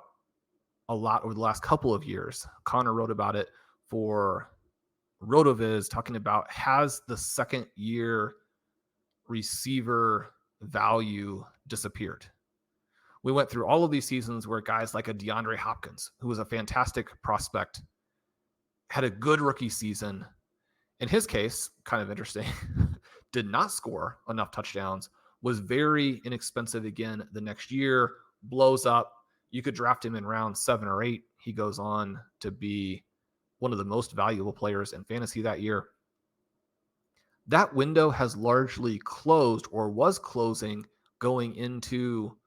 a lot over the last couple of years, Connor wrote about it for RotoViz, talking about, has the second year receiver value disappeared? We went through all of these seasons where guys like a DeAndre Hopkins, who was a fantastic prospect, had a good rookie season. In his case, kind of interesting, did not score enough touchdowns, was very inexpensive again the next year, blows up. You could draft him in round 7 or 8. He goes on to be one of the most valuable players in fantasy that year. That window has largely closed, or was closing going into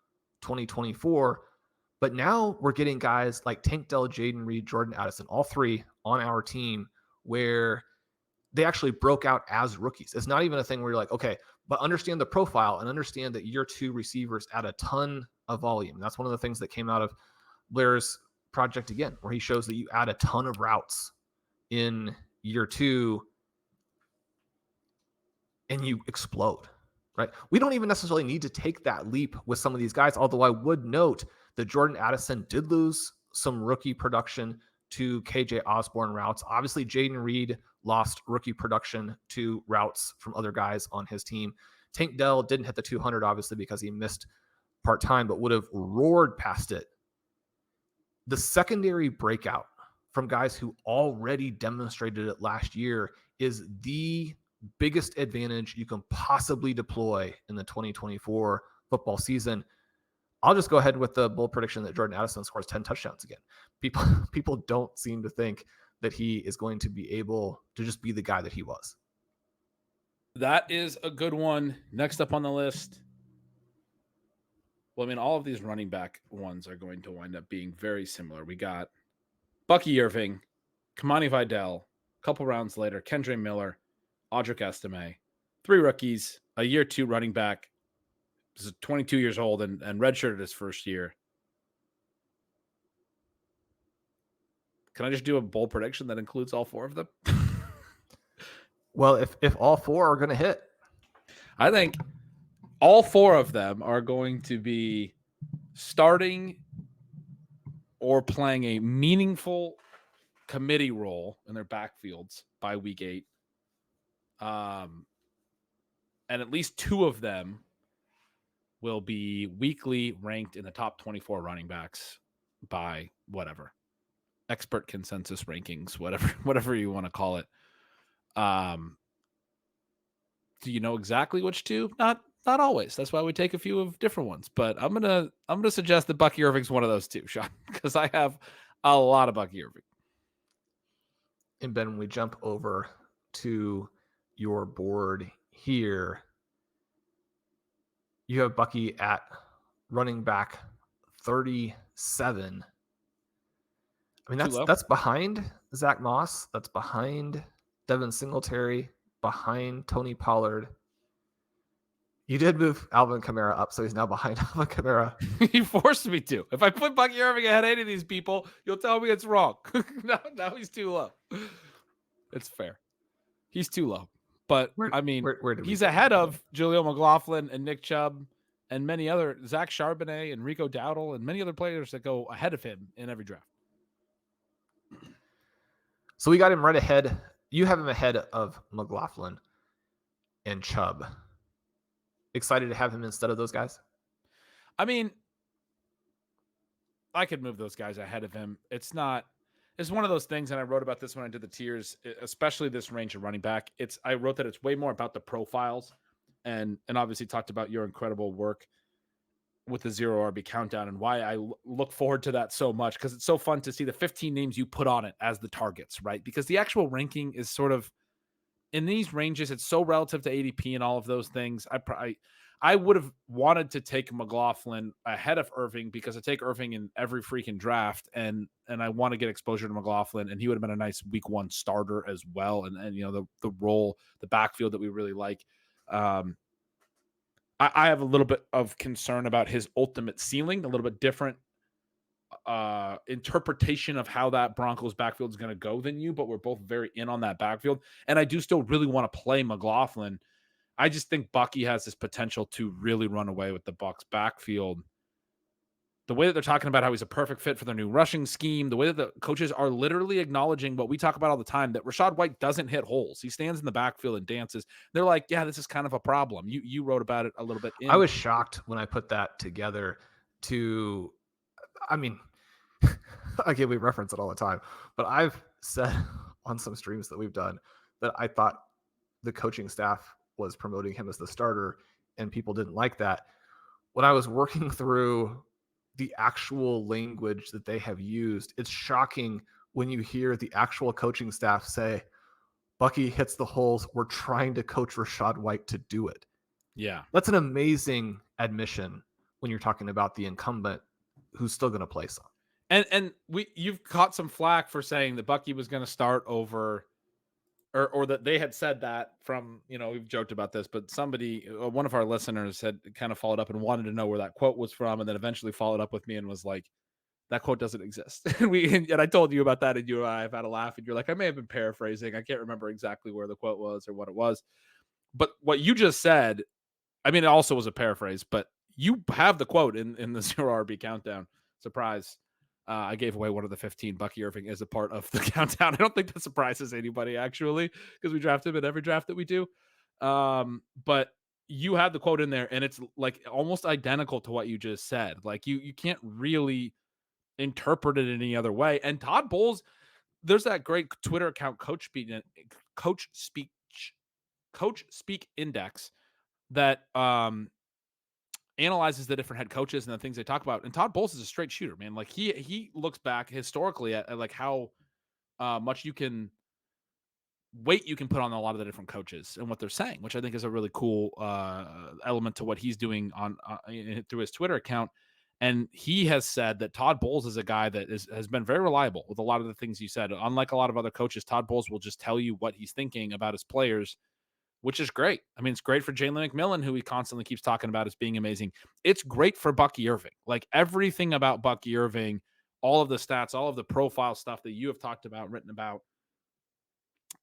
2024. But now we're getting guys like Tank Dell, Jaden Reed, Jordan Addison, all three on our team, where they actually broke out as rookies. It's not even a thing where you're like, okay, but understand the profile and understand that year 2 receivers add a ton of volume. And that's one of the things that came out of Blair's project again, where he shows that you add a ton of routes in year 2 and you explode, right? We don't even necessarily need to take that leap with some of these guys, although I would note that Jordan Addison did lose some rookie production to KJ Osborne routes. Obviously, Jaden Reed lost rookie production to routes from other guys on his team. Tank Dell didn't hit the 200, obviously, because he missed part-time, but would have roared past it. The secondary breakout from guys who already demonstrated it last year is the biggest advantage you can possibly deploy in the 2024 football season. I'll just go ahead with the bold prediction that Jordan Addison scores 10 touchdowns again. People don't seem to think that he is going to be able to just be the guy that he was. That is a good one. Next up on the list. Well, I mean, all of these running back ones are going to wind up being very similar. We got Bucky Irving, Kamani Vidal, a couple rounds later, Kendre Miller, Audric Estime, 3 rookies, a year 2 running back. This is 22 years old and redshirted his first year. Can I just do a bold prediction that includes all 4 of them? Well, if all 4 are going to hit, I think all 4 of them are going to be starting or playing a meaningful committee role in their backfields by week 8. And at least 2 of them will be weekly ranked in the top 24 running backs by whatever expert consensus rankings, whatever you want to call it. Do you know exactly which 2? Not always. That's why we take a few of different ones. But I'm gonna suggest that Bucky Irving's one of those 2, Sean, because I have a lot of Bucky Irving. And Ben, when we jump over to your board here, you have Bucky at running back 37. I mean, that's behind Zach Moss. That's behind Devin Singletary, behind Tony Pollard. You did move Alvin Kamara up, so he's now behind Alvin Kamara. He forced me to. If I put Bucky Irving ahead of any of these people, you'll tell me it's wrong. Now he's too low. It's fair. He's too low. But, where he's ahead of Julio McLaughlin and Nick Chubb and many other, Zach Charbonnet and Rico Dowdle and many other players that go ahead of him in every draft. So we got him right ahead. You have him ahead of McLaughlin and Chubb. Excited to have him instead of those guys? I mean, I could move those guys ahead of him. It's not It's one of those things, and I wrote about this when I did the tiers, especially this range of running back. I wrote that it's way more about the profiles, and obviously talked about your incredible work with the 0 RB countdown and why I look forward to that so much, because it's so fun to see the 15 names you put on it as the targets, right? Because the actual ranking is sort of in these ranges, it's so relative to ADP and all of those things. I would have wanted to take McLaughlin ahead of Irving, because I take Irving in every freaking draft, and I want to get exposure to McLaughlin, and he would have been a nice week 1 starter as well. And you know, the role, the backfield that we really like. I have a little bit of concern about his ultimate ceiling, a little bit different interpretation of how that Broncos backfield is going to go than you, but we're both very in on that backfield. And I do still really want to play McLaughlin. I just think Bucky has this potential to really run away with the Bucs backfield. The way that they're talking about how he's a perfect fit for their new rushing scheme, the way that the coaches are literally acknowledging what we talk about all the time, that Rachaad White doesn't hit holes. He stands in the backfield and dances. They're like, yeah, this is kind of a problem. You wrote about it a little bit. I was shocked when I put that together again, we reference it all the time, but I've said on some streams that we've done that I thought the coaching staff was promoting him as the starter, and people didn't like that. When I was working through the actual language that they have used, it's shocking when you hear the actual coaching staff say, Bucky hits the holes, we're trying to coach Rachaad White to do it. Yeah. That's an amazing admission when you're talking about the incumbent who's still going to play some. And you've caught some flack for saying that Bucky was going to start over, or that they had said that from, you know, we've joked about this, but somebody, one of our listeners had kind of followed up and wanted to know where that quote was from, and then eventually followed up with me and was like, that quote doesn't exist. and I told you about that, and you and I have had a laugh, and you're like, I may have been paraphrasing. I can't remember exactly where the quote was or what it was. But what you just said, I mean, it also was a paraphrase, but you have the quote in the 0 RB countdown. Surprise. I gave away one of the 15. Bucky Irving is a part of the countdown. I don't think that surprises anybody, actually, because we draft him in every draft that we do. But you had the quote in there, and it's like almost identical to what you just said. Like you can't really interpret it any other way. And Todd Bowles, there's that great Twitter account, Coach Speak Index, that analyzes the different head coaches and the things they talk about. And Todd Bowles is a straight shooter, man. Like he looks back historically at like how much weight you can put on a lot of the different coaches and what they're saying, which I think is a really cool element to what he's doing on through his Twitter account. And he has said that Todd Bowles is a guy that has been very reliable with a lot of the things you said. Unlike a lot of other coaches, Todd Bowles will just tell you what he's thinking about his players, which is great. I mean, it's great for Jalen McMillan, who he constantly keeps talking about as being amazing. It's great for Bucky Irving. Like everything about Bucky Irving, all of the stats, all of the profile stuff that you have talked about, written about,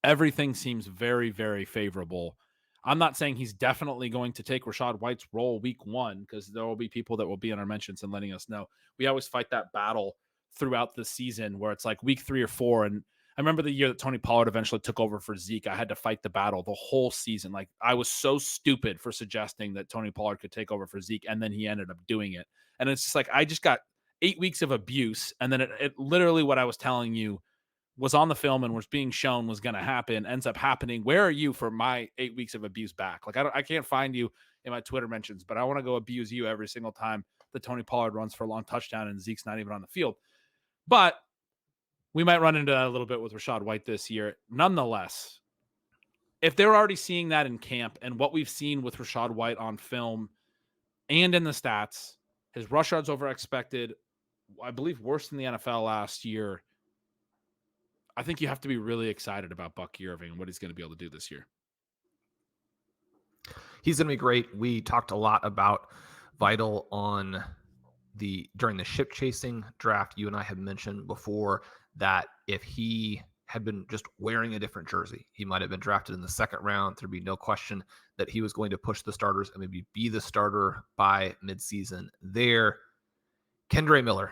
everything seems very, very favorable. I'm not saying he's definitely going to take Rachaad White's role week 1, because there will be people that will be in our mentions and letting us know. We always fight that battle throughout the season where it's like week 3 or 4. And I remember the year that Tony Pollard eventually took over for Zeke. I had to fight the battle the whole season. Like I was so stupid for suggesting that Tony Pollard could take over for Zeke, and then he ended up doing it. And it's just like, I just got 8 weeks of abuse. And then it literally what I was telling you was on the film and was being shown was going to happen, ends up happening. Where are you for my 8 weeks of abuse back? Like I can't find you in my Twitter mentions, but I want to go abuse you every single time that Tony Pollard runs for a long touchdown and Zeke's not even on the field. But we might run into that a little bit with Rachaad White this year. Nonetheless, if they're already seeing that in camp and what we've seen with Rachaad White on film and in the stats, his rush yards over expected, I believe worse than the NFL last year. I think you have to be really excited about Bucky Irving and what he's going to be able to do this year. He's going to be great. We talked a lot about Vital during the ship chasing draft. You and I had mentioned before that if he had been just wearing a different jersey, he might have been drafted in the 2nd round. There'd be no question that he was going to push the starters and maybe be the starter by midseason there. Kendre Miller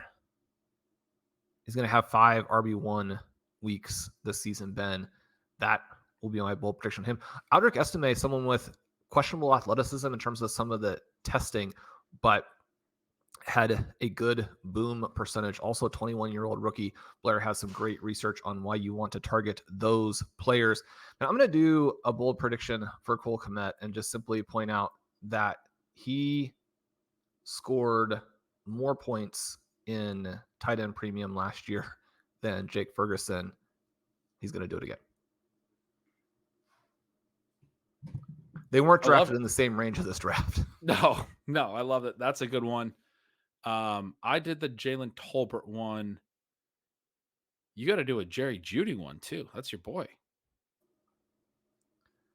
is going to have 5 RB1 weeks this season, Ben. That will be my bold prediction on him. Aldrick Estime, someone with questionable athleticism in terms of some of the testing, but had a good boom percentage. Also, 21-year-old rookie. Blair has some great research on why you want to target those players. Now, I'm going to do a bold prediction for Cole Kmet and just simply point out that he scored more points in tight end premium last year than Jake Ferguson. He's going to do it again. They weren't drafted in the same range of this draft. No, I love it. That's a good one. I did the Jaylen Tolbert one. You got to do a Jerry Jeudy one too. That's your boy.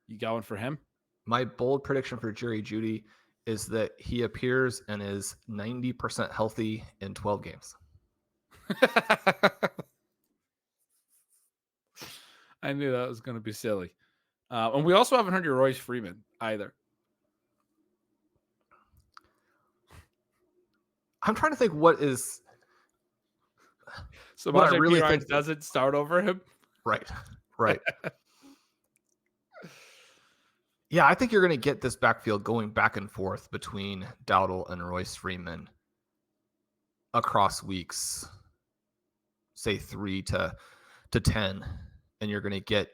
You got one for him? My bold prediction for Jerry Jeudy is that he appears and is 90% healthy in 12 games. I knew that was going to be silly. And we also haven't heard your Royce Freeman either. I'm trying to think what is. So I really think doesn't start over him. Right. Yeah, I think you're going to get this backfield going back and forth between Dowdle and Royce Freeman across weeks, say 3 to 10, and you're going to get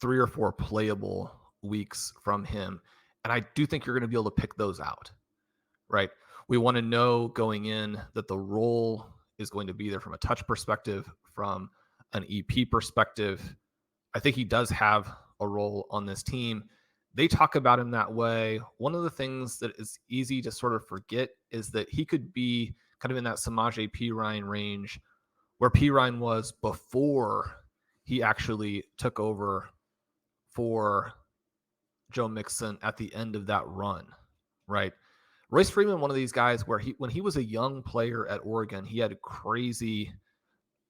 3 or 4 playable weeks from him. And I do think you're going to be able to pick those out, right? We want to know going in that the role is going to be there from a touch perspective, from an EP perspective. I think he does have a role on this team. They talk about him that way. One of the things that is easy to sort of forget is that he could be kind of in that Samaje Perine range where Perine was before he actually took over for Joe Mixon at the end of that run, right? Royce Freeman, one of these guys where when he was a young player at Oregon, he had crazy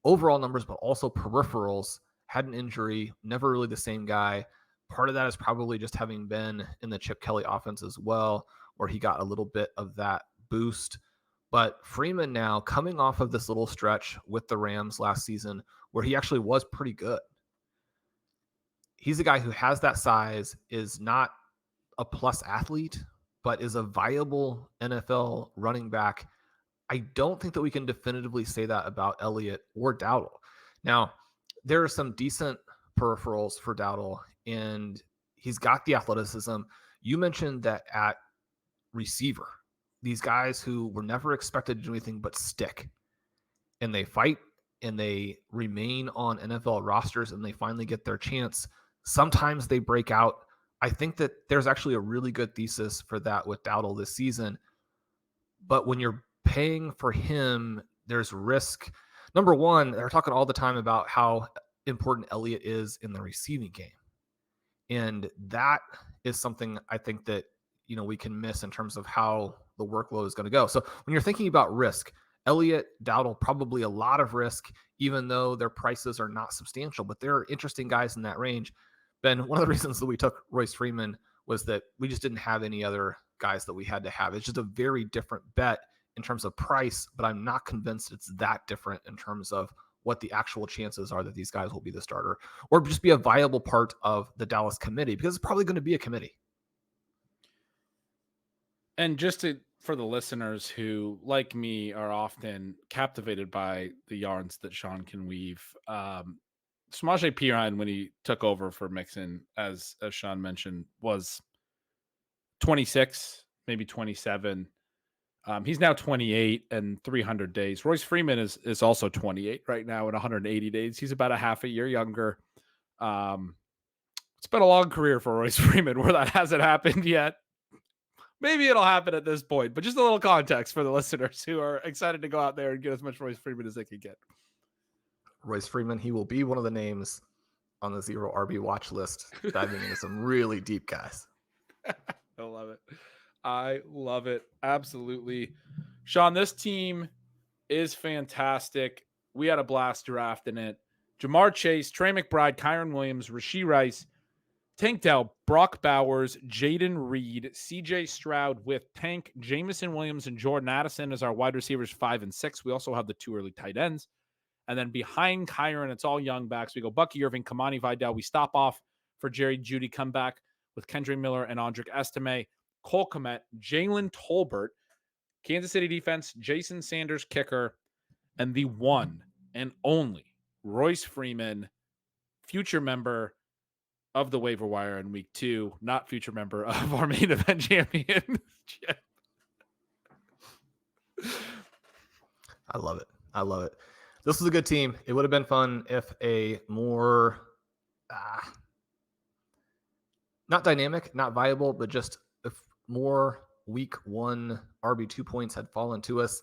overall numbers, but also peripherals, had an injury, never really the same guy. Part of that is probably just having been in the Chip Kelly offense as well, where he got a little bit of that boost. But Freeman now coming off of this little stretch with the Rams last season where he actually was pretty good. He's a guy who has that size, is not a plus athlete, but is a viable NFL running back. I don't think that we can definitively say that about Elliott or Dowdle. Now, there are some decent peripherals for Dowdle, and he's got the athleticism. You mentioned that at receiver, these guys who were never expected to do anything but stick, and they fight and they remain on NFL rosters and they finally get their chance. Sometimes they break out. I think that there's actually a really good thesis for that with Dowdle this season. But when you're paying for him, there's risk. Number one, they're talking all the time about how important Elliott is in the receiving game. And that is something I think that, we can miss in terms of how the workload is going to go. So when you're thinking about risk, Elliott, Dowdle, probably a lot of risk, even though their prices are not substantial, but there are interesting guys in that range. Ben, one of the reasons that we took Royce Freeman was that we just didn't have any other guys that we had to have. It's just a very different bet in terms of price, but I'm not convinced it's that different in terms of what the actual chances are that these guys will be the starter or just be a viable part of the Dallas committee, because it's probably going to be a committee. And just for the listeners who, like me, are often captivated by the yarns that Shawn can weave, Samaje Perine, when he took over for Mixon, as Shawn mentioned, was 26, maybe 27. He's now 28 and 300 days. Royce Freeman is also 28 right now at 180 days. He's about a half a year younger. It's been a long career for Royce Freeman where that hasn't happened yet. Maybe it'll happen at this point, but just a little context for the listeners who are excited to go out there and get as much Royce Freeman as they can get. Royce Freeman, he will be one of the names on the Zero RB watch list, diving into some really deep guys. I love it. Absolutely. Shawn, this team is fantastic. We had a blast drafting it. Jamar Chase, Trey McBride, Kyren Williams, Rashee Rice, Tank Dell, Brock Bowers, Jaden Reed, CJ Stroud with Tank, Jameson Williams, and Jordan Addison as our wide receivers 5 and 6. We also have the 2 early tight ends. And then behind Kyren, it's all young backs. We go Bucky Irving, Kamani Vidal. We stop off for Jerry Jeudy, come back with Kendre Miller and Andrick Estime, Cole Kmet, Jaylen Tolbert, Kansas City defense, Jason Sanders, kicker, and the one and only Royce Freeman, future member of the waiver wire in week 2, not future member of our main event championship. I love it. I love it. This was a good team. It would have been fun if a more, not dynamic, not viable, but just if more week 1 RB2 points had fallen to us.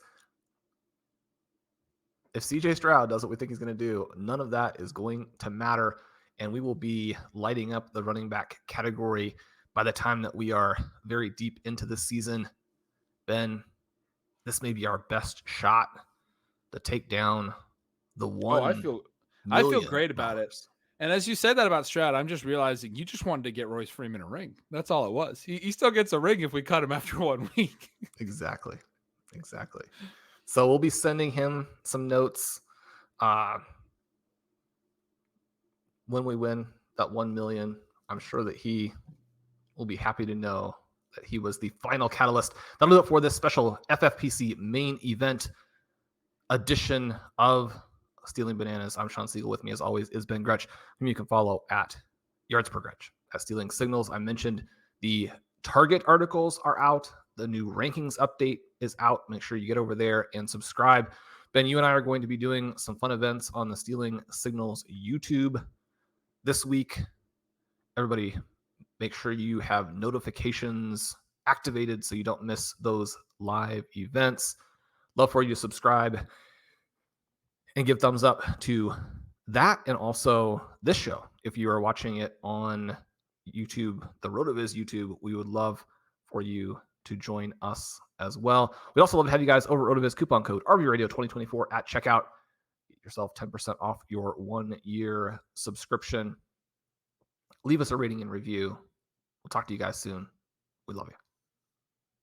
If CJ Stroud does what we think he's going to do, none of that is going to matter. And we will be lighting up the running back category by the time that we are very deep into the season. Ben, this may be our best shot to take down the one. I feel great about it. And as you said that about Stroud, I'm just realizing you just wanted to get Royce Freeman a ring. That's all it was. He still gets a ring if we cut him after 1 week. Exactly. So we'll be sending him some notes when we win that 1 million. I'm sure that he will be happy to know that he was the final catalyst. That'll do it for this special FFPC main event edition of Stealing Bananas. I'm Shawn Siegele. With me, as always, is Ben Gretch, whom you can follow at Yards Per Gretch. At Stealing Signals, I mentioned the Target articles are out. The new rankings update is out. Make sure you get over there and subscribe. Ben, you and I are going to be doing some fun events on the Stealing Signals YouTube this week. Everybody, make sure you have notifications activated so you don't miss those live events. Love for you to subscribe and give thumbs up to that, and also this show. If you are watching it on YouTube, the RotoViz YouTube, we would love for you to join us as well. We'd also love to have you guys over at RotoViz. Coupon code RVRadio 2024 at checkout. Get yourself 10% off your 1-year subscription. Leave us a rating and review. We'll talk to you guys soon. We love you.